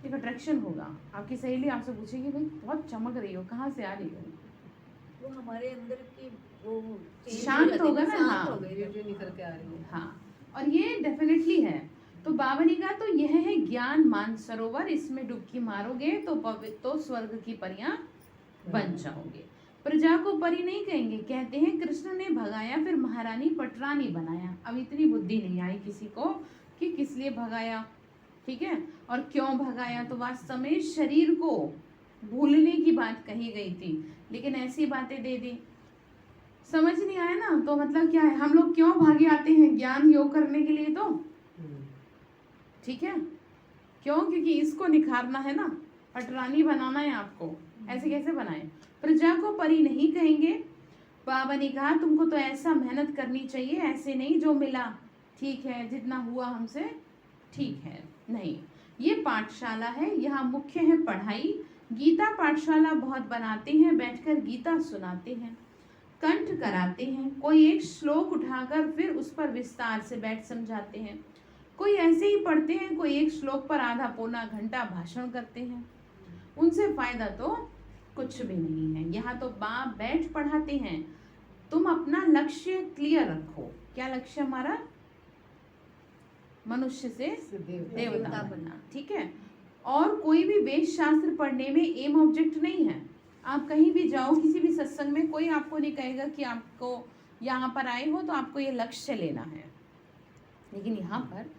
एक अट्रैक्शन होगा। आपकी सहेली आपसे पूछेगी भाई बहुत चमक रही हो, कहाँ से आ रही हो, वो हमारे अंदर की वो change शांत जाती है, होगा ना, शांत हाँ। हो गई ये है। जो निकल के आ रही है। हाँ, और ये डेफिनेटली है। तो बाबा ने कहा तो यह है ज्ञान मानसरोवर, इसमें डुबकी मारोगे तो तो स्वर्ग की परियां बन जाओगे। प्रजा को परी नहीं कहेंगे, कहते हैं कृष्ण ने भगाया फिर महारानी पटरानी बनाया। अब इतनी बुद्धि नहीं आई किसी को कि किस लिए भगाया, ठीक है, और क्यों भगाया। तो वास्तव में शरीर को भूलने की बात कही गई थी, लेकिन ऐसी बातें दे दी, समझ नहीं आया ना। तो मतलब क्या है, हम लोग क्यों भागे आते हैं ज्ञान योग करने के लिए, तो ठीक है, क्यों, क्योंकि इसको निखारना है ना, पटरानी बनाना है आपको। ऐसे कैसे बनाए, प्रजा को परी नहीं कहेंगे। बाबा ने कहा तुमको तो ऐसा मेहनत करनी चाहिए, ऐसे नहीं जो मिला ठीक है, जितना हुआ हमसे ठीक है, नहीं। ये पाठशाला है, यहाँ मुख्य है पढ़ाई। गीता पाठशाला बहुत बनाते हैं, बैठकर गीता सुनाते हैं, कंठ कराते हैं, कोई एक श्लोक उठाकर फिर उस पर विस्तार से बैठ समझाते हैं। कोई ऐसे ही पढ़ते हैं, कोई एक श्लोक पर आधा पौना घंटा भाषण करते हैं। उनसे फायदा तो कुछ भी नहीं है। यहाँ तो बाप बैठ पढ़ाते हैं, तुम अपना लक्ष्य क्लियर रखो। क्या लक्ष्य हमारा, मनुष्य से देवता बनना, ठीक है। और कोई भी वेद शास्त्र पढ़ने में एम ऑब्जेक्ट नहीं है। आप कहीं भी जाओ, किसी भी सत्संग में, कोई आपको नहीं कहेगा कि आपको यहाँ पर आए हो तो आपको ये लक्ष्य लेना है। लेकिन यहाँ पर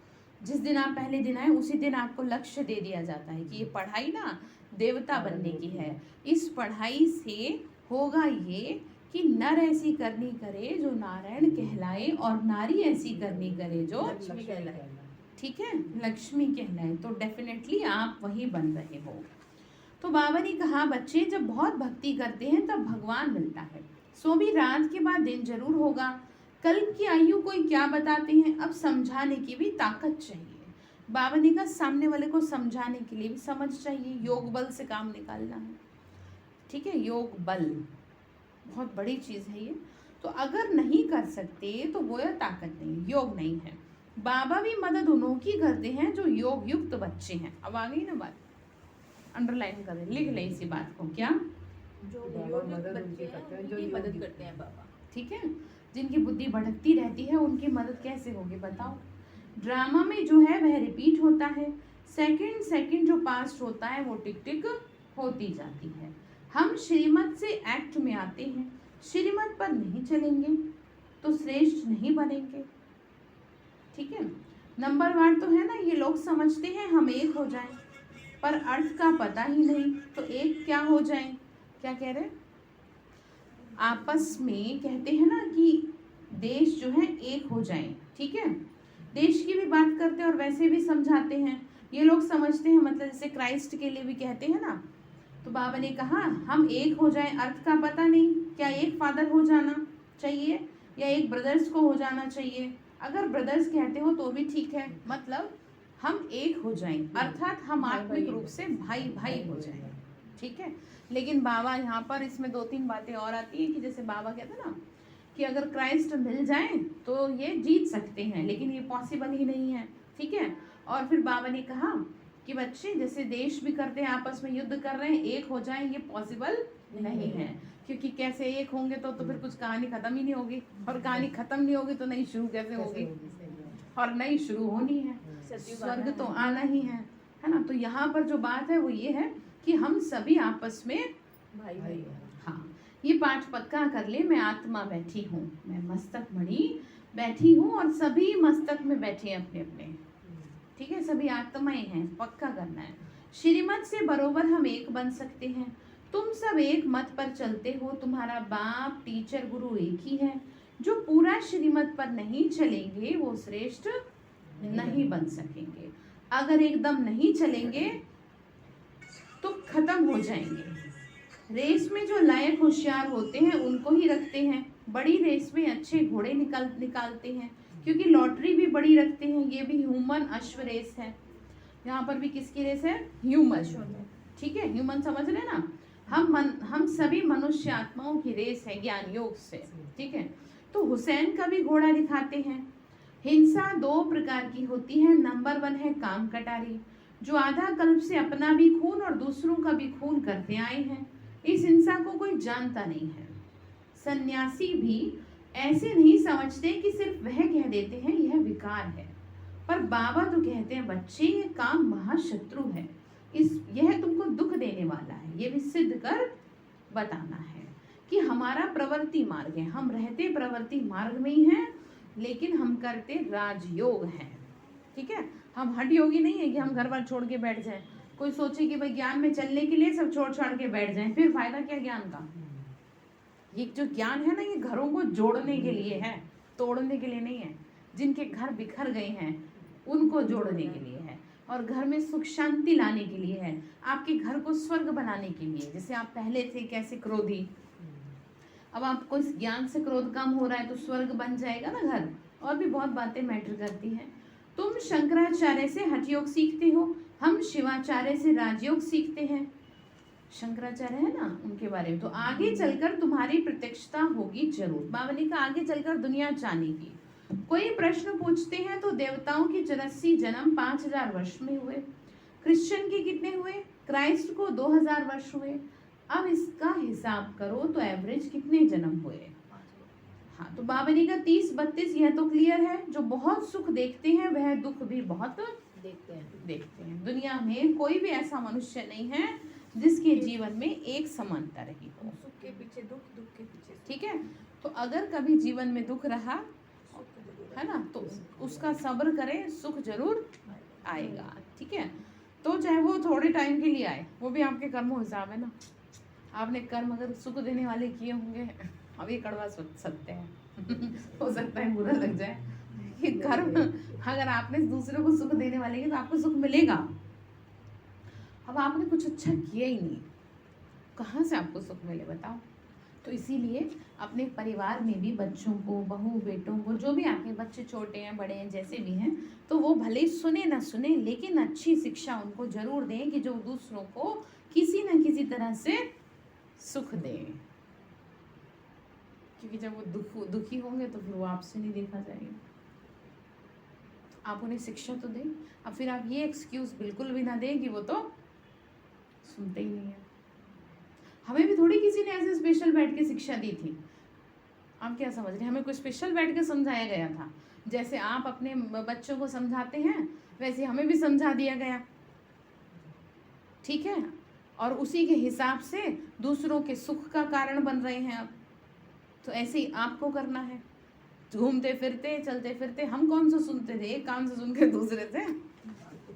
जिस दिन आप पहले दिन आए उसी दिन आपको लक्ष्य दे दिया जाता है कि ये पढ़ाई ना देवता बनने की है। इस पढ़ाई से होगा ये कि नर ऐसी करनी करे जो नारायण कहलाए, और नारी ऐसी करनी करे जो लक्ष्मी कहलाए, ठीक है, लक्ष्मी कहलाए। तो डेफिनेटली आप वही बन रहे हो। तो बाबा ने कहा बच्चे जब बहुत भक्ति करते हैं तब भगवान मिलता है, सो भी रात के बाद दिन जरूर होगा। कल की आयु कोई क्या बताते हैं, अब समझाने की भी ताकत चाहिए। बाबा ने कहा सामने वाले को समझाने के लिए भी समझ चाहिए, योग बल से काम निकालना है, ठीक है, योग बल बहुत बड़ी चीज़ है ये। तो अगर नहीं कर सकते तो वो ताकत नहीं, योग नहीं है। बाबा भी मदद उन्हों की करते हैं जो योग युक्त बच्चे हैं। अब आ गई ना बात, अंडरलाइन करें, लिख लें इसी बात को, क्या, जो बाबा योगिक मदद बच्चे उनकी हैं करते हैं, जो उनकी मदद योगिक करते हैं बाबा। ठीक है, जिनकी बुद्धि भटकती रहती है उनकी मदद कैसे होगी बताओ। ड्रामा में जो है वह रिपीट होता है, सेकंड सेकंड जो पास्ट होता है वो टिक टिक होती जाती है। हम श्रीमत से एक्ट में आते हैं, श्रीमत पर नहीं चलेंगे तो श्रेष्ठ नहीं बनेंगे, ठीक है। नंबरवार तो है ना, ये लोग समझते हैं हम एक हो जाएं, पर अर्थ का पता ही नहीं, तो एक क्या हो जाएं, क्या कह रहे, आपस में कहते हैं ना कि देश जो है एक हो जाएं, ठीक है, देश की भी बात करते हैं और वैसे भी समझाते हैं। ये लोग समझते हैं, मतलब जैसे क्राइस्ट के लिए भी कहते हैं ना। तो बाबा ने कहा हम एक हो जाएं, अर्थ का पता नहीं, क्या एक फादर हो जाना चाहिए या एक ब्रदर्स को हो जाना चाहिए। अगर ब्रदर्स कहते हो तो भी ठीक है, मतलब हम एक हो जाएं, अर्थात हम आत्मिक रूप से भाई भाई हो जाएं, ठीक है। लेकिन बाबा यहाँ पर इसमें दो तीन बातें और आती है कि जैसे बाबा कहते हैं ना कि अगर क्राइस्ट मिल जाए तो ये जीत सकते हैं, लेकिन ये पॉसिबल ही नहीं है, ठीक है। और फिर बाबा ने कहा कि बच्चे जैसे देश भी करते हैं, आपस में युद्ध कर रहे हैं, एक हो जाए, ये पॉसिबल नहीं है, क्योंकि कैसे एक होंगे तो फिर कुछ कहानी खत्म ही नहीं होगी, और कहानी खत्म नहीं होगी तो नई शुरू कैसे होगी, और नई शुरू होनी है, स्वर्ग तो आना ही है ना। तो यहाँ पर जो बात है वो ये है कि हम सभी आपस में भाई भाई। हाँ, ये पाठ पक्का कर ले, मैं आत्मा बैठी हूँ, मैं मस्तक मणि बैठी हूँ, और सभी मस्तक में बैठे हैं अपने अपने, ठीक है, सभी आत्माएं हैं, पक्का करना है। श्रीमत से बरोबर हम एक बन सकते हैं, तुम सब एक मत पर चलते हो, तुम्हारा बाप टीचर गुरु एक ही है, जो पूरा श्रीमत पर नहीं चलेंगे वो श्रेष्ठ नहीं बन सकेंगे। अगर एकदम नहीं चलेंगे तो खत्म हो जाएंगे। रेस में जो लायक होशियार होते हैं उनको ही रखते हैं, बड़ी रेस में अच्छे घोड़े निकालते हैं, क्योंकि लॉटरी भी बड़ी रखते हैं, ये भी ह्यूमन अश्व रेस है। यहाँ पर भी किसकी रेस है? ह्यूमन, ठीक है, ह्यूमन समझ रहे ना, हम सभी मनुष्य आत्माओं की रेस है ज्ञान योग से, ठीक है। तो हुसैन का भी घोड़ा दिखाते हैं। हिंसा 2 प्रकार की होती है, नंबर 1 है काम कटारी, जो आधा कल्प से अपना भी खून और दूसरों का भी खून करते आए हैं, इस हिंसा को कोई जानता नहीं है। सन्यासी भी ऐसे नहीं समझते कि सिर्फ वह कह देते हैं यह विकार है, पर बाबा तो कहते हैं बच्चे ये काम महाशत्रु है, यह तुमको दुख देने वाला है, ये भी सिद्ध कर बताना है कि हमारा प्रवृत्ति मार्ग है, हम रहते प्रवृत्ति मार्ग में ही हैं, लेकिन हम करते राजयोग हैं, ठीक है। हम हठ योगी नहीं है कि हम घर बार छोड़ के बैठ जाएं। कोई सोचे कि भाई ज्ञान में चलने के लिए सब छोड़ छाड़ के बैठ जाएं, फिर फायदा क्या ज्ञान का। ये जो ज्ञान है ना, ये घरों को जोड़ने के लिए है, तोड़ने के लिए नहीं है। जिनके घर बिखर गए हैं उनको जोड़ने के लिए है, और घर में सुख शांति लाने के लिए है, आपके घर को स्वर्ग बनाने के लिए। जैसे आप पहले थे कैसे क्रोधी, अब आपको इस ज्ञान से क्रोध कम हो रहा है तो स्वर्ग बन जाएगा ना घर। और भी बहुत बातें मैटर करती हैं। तुम शंकराचार्य से हठ योग सीखते हो, हम शिवाचार्य से राजयोग सीखते हैं। शंकराचार्य है ना, उनके बारे में तो आगे चलकर तुम्हारी प्रत्यक्षता होगी जरूर। बाबा ने कहा आगे चलकर दुनिया जानेगी। कोई प्रश्न पूछते हैं तो देवताओं की 84 जन्म 5000 वर्ष में हुए, क्रिश्चियन के कितने हुए, क्राइस्ट को 2000 वर्ष हुए। अब इसका हिसाब करो तो एवरेज कितने जन्म हुए। हाँ, तो बाबा ने कहा 30-32, यह तो क्लियर है। जो बहुत सुख देखते हैं वह दुख भी बहुत देखते हैं। दुनिया में कोई भी ऐसा मनुष्य नहीं है जिसके जीवन में एक समानता रही हो। सुख के पीछे दुख, दुख के पीछे सुख। ठीक है, तो अगर कभी जीवन में दुख रहा है ना, तो उसका सब्र करें, सुख जरूर आएगा। ठीक है, तो चाहे वो थोड़े टाइम के लिए आए, वो भी आपके कर्मों हिसाब है ना। आपने कर्म अगर सुख देने वाले किए होंगे, अब ये कड़वा सत्य है हो सकता है बुरा लग जाए, कि कर्म अगर आपने दूसरों को सुख देने वाले किए तो आपको सुख मिलेगा। अब आपने कुछ अच्छा किया ही नहीं, कहाँ से आपको सुख मिले बताओ। तो इसीलिए अपने परिवार में भी बच्चों को, बहू बेटों को, जो भी आपके बच्चे छोटे हैं बड़े हैं जैसे भी हैं, तो वो भले ही सुने ना सुने, लेकिन अच्छी शिक्षा उनको जरूर दें कि जो दूसरों को किसी न किसी तरह से सुख दें। क्योंकि जब वो दुखी होंगे तो फिर वो आपसे नहीं देखा जाएगा। आप उन्हें शिक्षा तो दें। अब फिर आप ये एक्सक्यूज बिल्कुल भी ना दें कि वो तो सुनते ही नहीं है। हमें भी थोड़ी किसी ने ऐसे स्पेशल बैठ के शिक्षा दी थी। आप क्या समझ रहे हैं, हमें कोई स्पेशल बैठ के समझाया गया था। जैसे आप अपने बच्चों को समझाते हैं वैसे हमें भी समझा दिया गया। ठीक है, और उसी के हिसाब से दूसरों के सुख का कारण बन रहे हैं आप। तो ऐसे ही आपको करना है। घूमते फिरते चलते फिरते हम कौन सा सुनते थे, एक कान से सुन के दूसरे से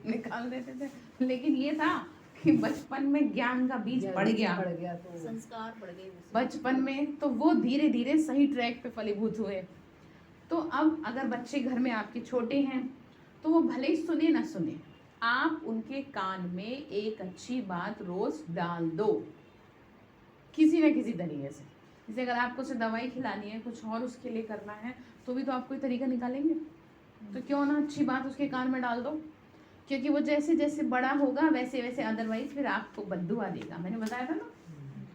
निकाल देते थे। लेकिन ये था कि बचपन में ज्ञान का बीज पड़ गया तो संस्कार पड़ गए बचपन में, तो वो धीरे धीरे सही ट्रैक पे फलीभूत हुए। तो अब अगर बच्चे घर में आपके छोटे हैं तो वो भले ही सुने ना सुने, आप उनके कान में एक अच्छी बात रोज डाल दो किसी न किसी तरीके से। जैसे अगर आपको उसे दवाई खिलानी है, कुछ और उसके लिए करना है, तो भी तो आप कोई तरीका निकालेंगे। तो क्यों ना अच्छी बात उसके कान में डाल दो, क्योंकि वो जैसे जैसे बड़ा होगा वैसे वैसे अदरवाइज फिर आपको बद्दुआ देगा। मैंने बताया था ना,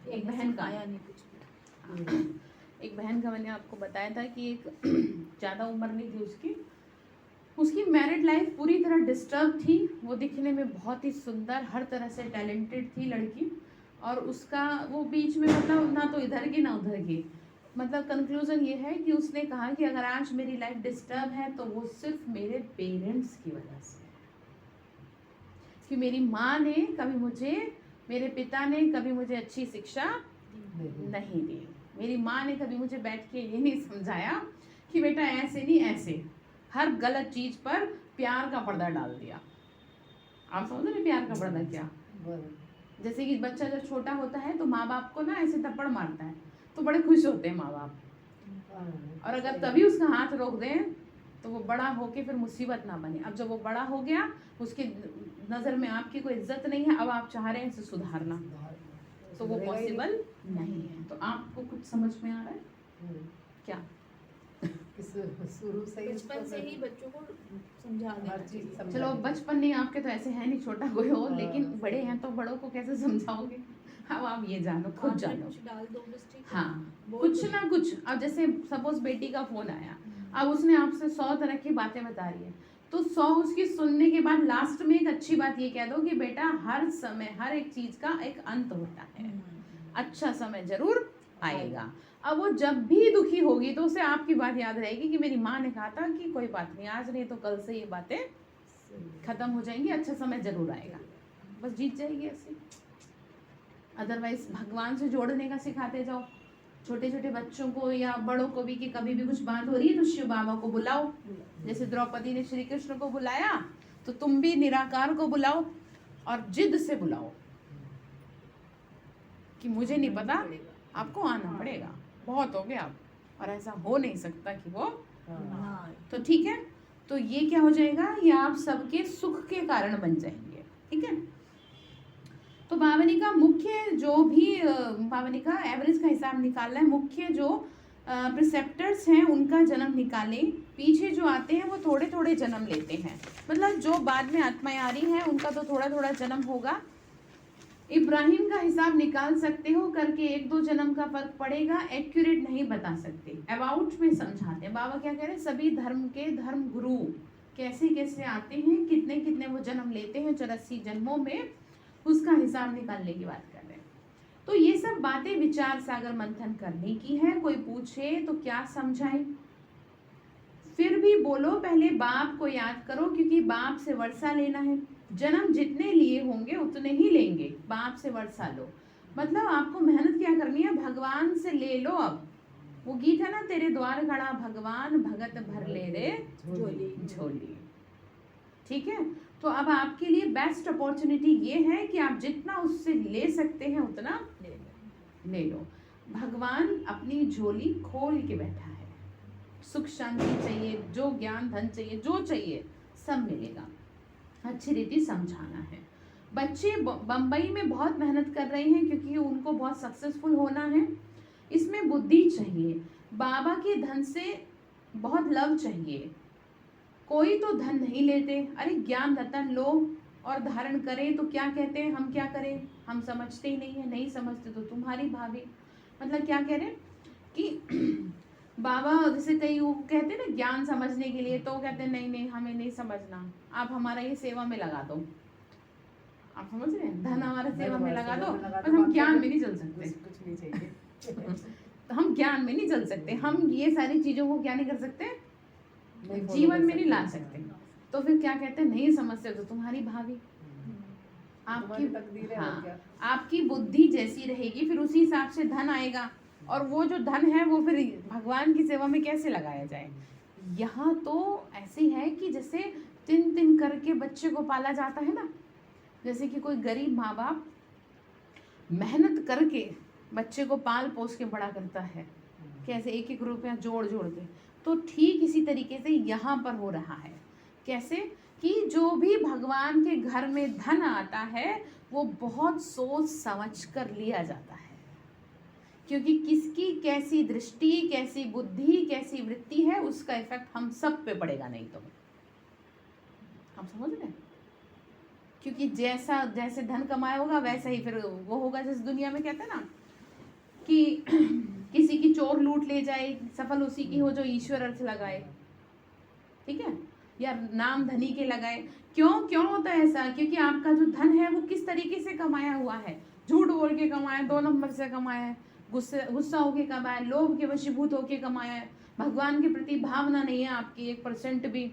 एक बहन का आया नहीं कुछ एक बहन का मैंने आपको बताया था कि एक ज़्यादा उम्र नहीं थी उसकी, उसकी मैरिड लाइफ पूरी तरह डिस्टर्ब थी। वो दिखने में बहुत ही सुंदर, हर तरह से टैलेंटेड थी लड़की, और उसका वो बीच में मतलब ना तो इधर की ना उधर की, मतलब कंक्लूजन ये है कि उसने कहा कि अगर आज मेरी लाइफ डिस्टर्ब है तो वो सिर्फ मेरे पेरेंट्स की वजह से, कि मेरी माँ ने कभी मुझे, मेरे पिता ने कभी मुझे अच्छी शिक्षा नहीं दी, मेरी माँ ने कभी मुझे बैठ के ये नहीं समझाया कि बेटा ऐसे नहीं ऐसे, हर गलत चीज पर प्यार का पर्दा डाल दिया। आप समझ रहे प्यार का पर्दा क्या? जैसे कि बच्चा जब छोटा होता है तो माँ बाप को ना ऐसे थप्पड़ मारता है तो बड़े खुश होते हैं माँ बाप, और अगर तभी उसका हाथ रोक दें तो वो बड़ा होके फिर मुसीबत ना बने। अब जब वो बड़ा हो गया, उसकी नज़र में आपकी कोई इज्जत नहीं है, अब आप चाह रहे हैं इसे सुधारना, तो वो पॉसिबल नहीं है। तो आपको कुछ समझ में आ रहा है क्या? शुरू से ही बचपन से ही बच्चों को समझा देना चाहिए। चलो बचपन नहीं, आपके तो ऐसे है नहीं, छोटा कोई हो, लेकिन बड़े हैं तो बड़ों को कैसे समझाओगे? अब आप ये जानो, खुद जानो। कुछ डाल दो बस, ठीक है? हाँ, कुछ ना कुछ। अब जैसे सपोज बेटी का फोन आया, अब उसने आपसे 100 तरह की बातें बता रही है, तो 100 उसकी सुनने के बाद लास्ट में एक अच्छी बात ये कह दो कि बेटा हर समय हर एक चीज का एक अंत होता है, अच्छा समय जरूर आएगा। अब वो जब भी दुखी होगी तो उसे आपकी बात याद रहेगी कि मेरी माँ ने कहा था कि कोई बात नहीं, आज नहीं तो कल से ये बातें खत्म हो जाएंगी, अच्छा समय जरूर आएगा, बस जीत जाएगी ऐसे। अदरवाइज भगवान से जोड़ने का सिखाते जाओ छोटे छोटे बच्चों को या बड़ों को भी, कि कभी भी कुछ बात हो रही है तो शिव बाबा को बुलाओ। जैसे द्रौपदी ने श्री कृष्ण को बुलाया, तो तुम भी निराकार को बुलाओ और जिद से बुलाओ कि मुझे नहीं पता, आपको आना पड़ेगा, बहुत हो गया अब, और ऐसा हो नहीं सकता कि वो तो ठीक है। तो ये क्या हो जाएगा, ये आप सबके सुख के कारण बन जाएंगे, ठीक है। तो बावनी का मुख्य जो भी बावनी का एवरेज का हिसाब निकालना है, मुख्य जो प्रिसेप्टर्स हैं उनका जन्म निकालें, पीछे जो आते हैं वो थोड़े थोड़े जन्म लेते हैं, मतलब जो बाद में आत्माएं आ रही हैं उनका तो थोड़ा थोड़ा जन्म होगा। इब्राहिम का हिसाब निकाल सकते हो करके, 1-2 जन्म का फर्क पड़ेगा, एक्यूरेट नहीं बता सकते, अबाउट में समझाते हैं। बाबा क्या कह रहे हैं, सभी धर्म के धर्म गुरु कैसे कैसे आते हैं, कितने कितने वो जन्म लेते हैं 84 जन्मों में, उसका हिसाब निकालने की बात कर रहे हैं। तो ये सब बातें विचार सागर मंथन करने की है। कोई पूछे तो क्या समझाए, फिर भी बोलो पहले बाप को याद करो, क्योंकि बाप से वर्षा लेना है, जन्म जितने लिए होंगे उतने ही लेंगे, बाप से वर्षा लो, मतलब आपको मेहनत क्या करनी है, भगवान से ले लो। अब वो गीत है ना, तेरे द्वार खड़ा भगवान भगत भर ले रे झोली, ठीक है। तो अब आपके लिए बेस्ट अपॉर्चुनिटी ये है कि आप जितना उससे ले सकते हैं उतना ले लो। भगवान अपनी झोली खोल के बैठा है, सुख शांति चाहिए, जो ज्ञान धन चाहिए, जो चाहिए सब मिलेगा। अच्छी रीति समझाना है। बच्चे बम्बई में बहुत मेहनत कर रहे हैं क्योंकि उनको बहुत सक्सेसफुल होना है, इसमें बुद्धि चाहिए, बाबा के धन से बहुत लव चाहिए। कोई तो धन नहीं लेते, अरे ज्ञान रतन लो और धारण करें तो क्या कहते हैं, हम क्या करें, हम समझते ही नहीं है, नहीं समझते तो तुम्हारी भाभी, मतलब क्या कह रहे हैं कि बाबा जैसे कई वो कहते हैं ना ज्ञान समझने के लिए, तो कहते हैं नहीं नहीं हमें नहीं समझना, आप हमारा ये सेवा में लगा दो, आप समझ रहे हैं, धन हमारा सेवा में लगा दो, पर हम ज्ञान में नहीं चल सकते, कुछ नहीं चाहिए हम ज्ञान में नहीं चल सकते, हम ये सारी चीजों को क्या नहीं कर सकते, जीवन में नहीं ला सकते। तो फिर क्या कहते हैं, नहीं समझते तो तुम्हारी भाभी, आपकी तकदीर है, हाँ, आपकी बुद्धि जैसी रहेगी फिर उसी हिसाब से धन आएगा, और वो जो धन है वो फिर भगवान की सेवा में कैसे लगाया जाए। यहाँ तो ऐसे है कि जैसे 3 करके बच्चे को पाला जाता है ना, जैसे कि कोई गरीब माँ बाप मेहनत करके बच्चे को पाल पोस के बड़ा करता है, कैसे 1-1 रुपया जोड़ जोड़ के, तो ठीक इसी तरीके से यहाँ पर हो रहा है। कैसे कि जो भी भगवान के घर में धन आता है वो बहुत सोच समझ कर लिया जाता है, क्योंकि किसकी कैसी दृष्टि, कैसी बुद्धि, कैसी वृत्ति है, उसका इफेक्ट हम सब पे पड़ेगा, नहीं तो हम समझ रहे हैं। क्योंकि जैसा जैसे धन कमाया होगा वैसा ही फिर वो होगा। जैसे दुनिया में कहते हैं ना कि किसी की चोर लूट ले जाए, सफल उसी की हो जो ईश्वर अर्थ लगाए, ठीक है। या नाम धनी के लगाए। क्यों होता है ऐसा? क्योंकि आपका जो धन है वो किस तरीके से कमाया हुआ है, झूठ बोल के कमाया, 2 नंबर से कमाया है, गुस्सा होके कमाया, लोभ के वशीभूत होके कमाया है, भगवान के प्रति भावना नहीं है आपकी 1% भी,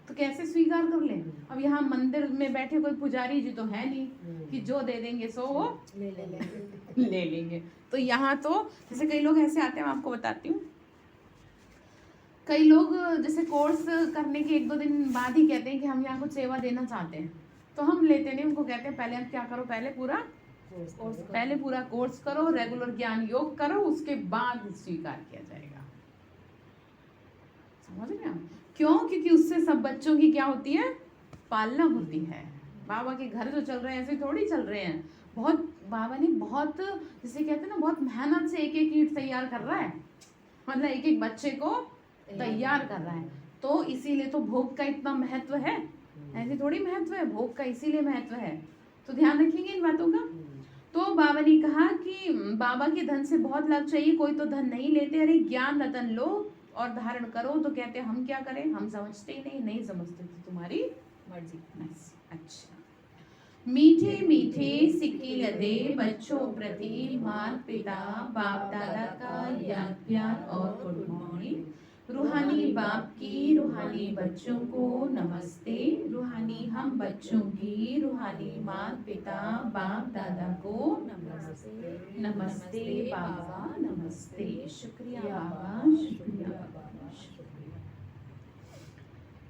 तो कैसे स्वीकार कर लें? अब यहाँ मंदिर में बैठे कोई पुजारी जी तो है नहीं कि जो दे देंगे सो वो ले लेंगे। तो यहाँ तो जैसे कई लोग ऐसे आते हैं, मैं आपको बताती हूँ, कई लोग जैसे कोर्स करने के 1-2 दिन बाद ही कहते हैं कि हम यहाँ कुछ सेवा देना चाहते हैं, तो हम लेते नहीं, उनको कहते हैं पहले आप क्या करो, पहले पूरा कोर्स करो, रेगुलर ज्ञान योग करो, उसके बाद स्वीकार किया जाएगा। समझ रहे हैं? क्यों? क्योंकि उससे सब बच्चों की क्या होती है, पालना होती है। बाबा के घर जो चल रहे हैं ऐसे थोड़ी चल रहे हैं, बहुत बाबा ने बहुत जिसे कहते हैं ना, बहुत मेहनत से एक ईंट तैयार कर रहा है, मतलब एक बच्चे को तैयार कर रहा है। तो इसीलिए तो भोग का इतना महत्व है, ऐसे थोड़ी महत्व है, भोग का इसीलिए महत्व है। तो ध्यान रखेंगे इन बातों का। तो बाबा ने कहा कि बाबा के धन से बहुत लाभ चाहिए, कोई तो धन नहीं लेते, अरे ज्ञान रतन लो और धारण करो। तो कहते हैं हम क्या करें, हम समझते ही नहीं समझते तो तुम्हारी मर्जी। अच्छा, मीठे मीठे सिक्के लदे बच्चों प्रति माता पिता बाप दादा का याद प्यार और गुड मॉर्निंग। रूहानी बाप की रूहानी बच्चों को नमस्ते, रूहानी हम बच्चों की रूहानी माता पिता बाप दादा को नमस्ते। नमस्ते बाबा, नमस्ते, शुक्रिया बाबा, शुक्रिया बाबा, शुक्रिया।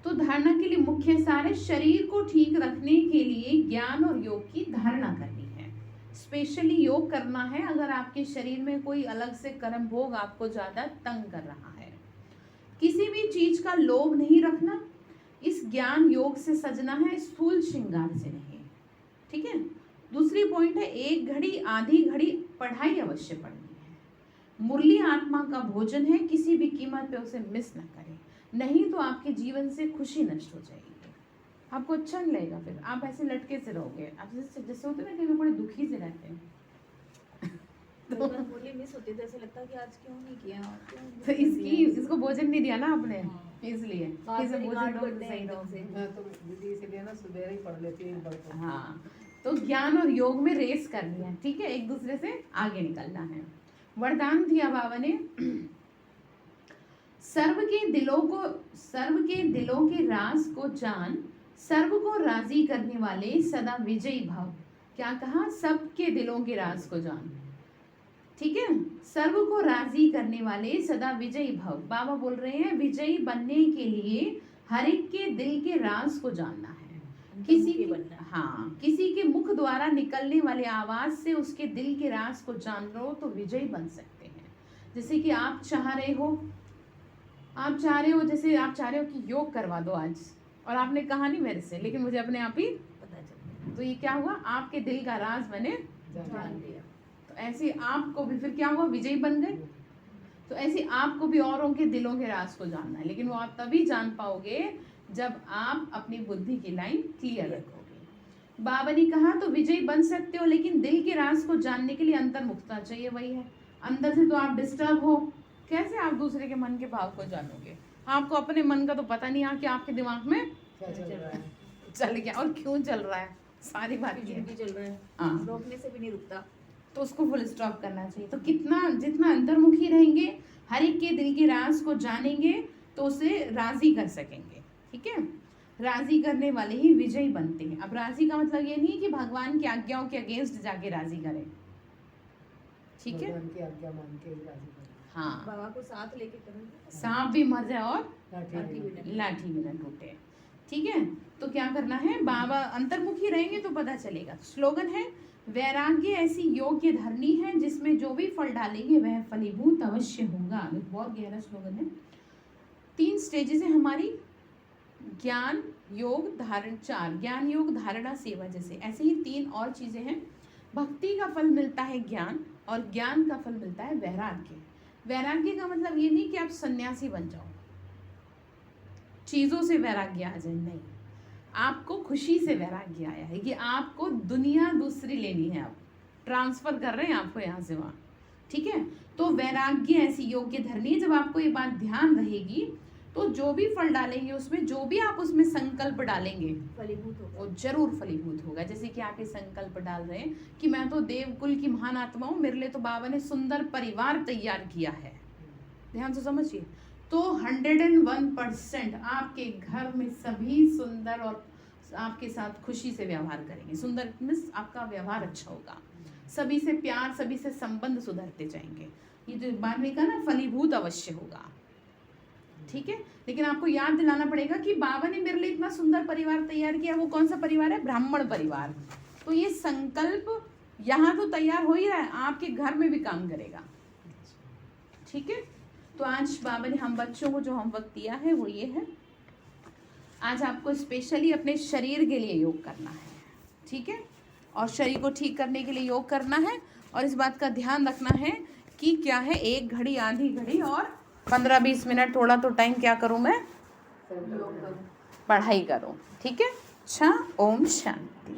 तो धारणा के लिए मुख्य सारे शरीर को ठीक रखने के लिए ज्ञान और योग की धारणा करनी है। स्पेशली योग करना है अगर आपके शरीर में कोई अलग से कर्म भोग आपको ज्यादा तंग कर रहा है। किसी भी चीज का लोभ नहीं रखना, इस ज्ञान योग से सजना है, स्थूल श्रृंगार से नहीं। ठीक है। दूसरी पॉइंट है, 1 घड़ी आधी घड़ी पढ़ाई अवश्य पढ़नी है। मुरली आत्मा का भोजन है, किसी भी कीमत पे उसे मिस न करें, नहीं तो आपके जीवन से खुशी नष्ट हो जाएगी, आपको अच्छा नहीं लगेगा, फिर आप ऐसे लटके से रहोगे। आप जैसे होते ना कि बड़े दुखी से रहते हैं तो बोली मिस होती है, ऐसे लगता है कि आज क्यों नहीं किया, तो इसको भोजन नहीं दिया ना आपने, इसलिए इसे भोजन दो सही रहो से। मैं तो दीदी इसलिए ना सुबह ही पढ़ लेती हूँ। हाँ, तो ज्ञान और योग में रेस करनी है, ठीक है, एक दूसरे से आगे निकलना है। वरदान दिया बाबा ने, सर्व के दिलों के राज को जान, सर्व को राजी करने वाले सदा विजयी भव। क्या कहा? सबके दिलों के राज को जान, ठीक है, सर्व को राजी करने वाले सदा विजयी भव। बाबा बोल रहे हैं विजयी बनने के लिए हर एक के दिल के राज को जानना है। किसी के मुख द्वारा निकलने वाले आवाज से उसके दिल के राज को जान लो तो विजयी बन सकते हैं। जैसे कि आप चाह रहे हो जैसे आप चाह रहे हो कि योग करवा दो आज, और आपने कहा नहीं मेरे से, लेकिन मुझे अपने आप ही पता चला, तो ये क्या हुआ, आपके दिल का राज मैंने जान लिया। तो ऐसे आपको भी फिर क्या हुआ, विजयी बन गए। तो ऐसे आपको भी औरों के दिलों के राज को जानना है, लेकिन वो आप तभी जान पाओगे जब आप अपनी बुद्धि की लाइन क्लियर रखोगे। बाबा ने कहा तो विजयी बन सकते हो, लेकिन दिल के राज को जानने के लिए अंतर्मुखता चाहिए। वही है, अंदर से तो आप डिस्टर्ब हो, कैसे आप दूसरे के मन के भाव को जानोगे? आपको अपने मन का तो पता नहीं है कि आपके दिमाग में क्या चल रहा है, चल गया और क्यों चल रहा है, सारी बात चल रहा है, हाँ, रोकने से भी नहीं रुकता, तो उसको फुल स्टॉप करना चाहिए। तो जितना अंतर्मुखी रहेंगे, हर एक के दिल के राज को जानेंगे, तो उसे राजी कर सकेंगे। ठीक है, राजी करने वाले ही विजयी बनते हैं। अब राजी का मतलब ये नहीं कि भगवान की आज्ञाओं के अगेंस्ट जाके राजी करें, ठीक है, भगवान की आज्ञा मान के राजी करें। हाँ, बाबा को साथ लेके करेंगे, सांप भी मर जाए और लाठी भी न टूटे। ठीक है, तो क्या करना है, बाबा अंतर्मुखी रहेंगे तो पता चलेगा। स्लोगन है, वैराग्य ऐसी योग्य धरनी है जिसमें जो भी फल डालेंगे वह फलीभूत अवश्य होगा। बहुत गहरा स्लोगन है। 3 स्टेजेस है हमारी, ज्ञान योग धारण, 4 ज्ञान योग धारणा सेवा, जैसे ऐसे ही 3 और चीजें हैं। भक्ति का फल मिलता है ज्ञान, और ज्ञान का फल मिलता है वैराग्य। वैराग्य का मतलब ये नहीं कि आप सन्यासी बन जाओ, चीजों से वैराग्य आ जाए, नहीं, आपको खुशी से वैराग्य आया है कि आपको दुनिया दूसरी लेनी है, आप ट्रांसफर कर रहे हैं आपको यहाँ से वहाँ। ठीक है, तो वैराग्य ऐसी योग्य धरनी है। जब आपको ये बात ध्यान रहेगी तो जो भी फल डालेंगे उसमें, जो भी आप उसमें संकल्प डालेंगे फलीभूत होगा। वो जरूर फलीभूत होगा। जैसे कि आप ये संकल्प डाल रहे हैं कि मैं तो देवकुल की महान आत्मा हूँ, मेरे लिए तो बाबा ने सुंदर परिवार तैयार किया है, ध्यान से समझिए। तो 101% आपके घर में सभी सुंदर और आपके साथ खुशी से व्यवहार करेंगे। सुंदर मीन्स आपका व्यवहार अच्छा होगा, सभी से प्यार, सभी से संबंध सुधरते जाएंगे। ये जो बारहवीं का ना फलीभूत अवश्य होगा, ठीक है। लेकिन आपको याद दिलाना पड़ेगा कि बाबा ने मेरे लिए इतना सुंदर परिवार तैयार किया। वो कौन सा परिवार है? ब्राह्मण परिवार। तो ये संकल्प यहाँ तो तैयार हो ही रहा है, आपके घर में भी काम करेगा, ठीक है। तो आज बाबा ने हम बच्चों को जो होमवर्क दिया है वो ये है, आज आपको स्पेशली अपने शरीर के लिए योग करना है, ठीक है। और शरीर को ठीक करने के लिए योग करना है, और इस बात का ध्यान रखना है कि क्या है, 1 घड़ी, आधी घड़ी और 15-20 मिनट थोड़ा तो टाइम क्या करूं मैं, पढ़ाई करूं, ठीक है। अच्छा, ओम शांति।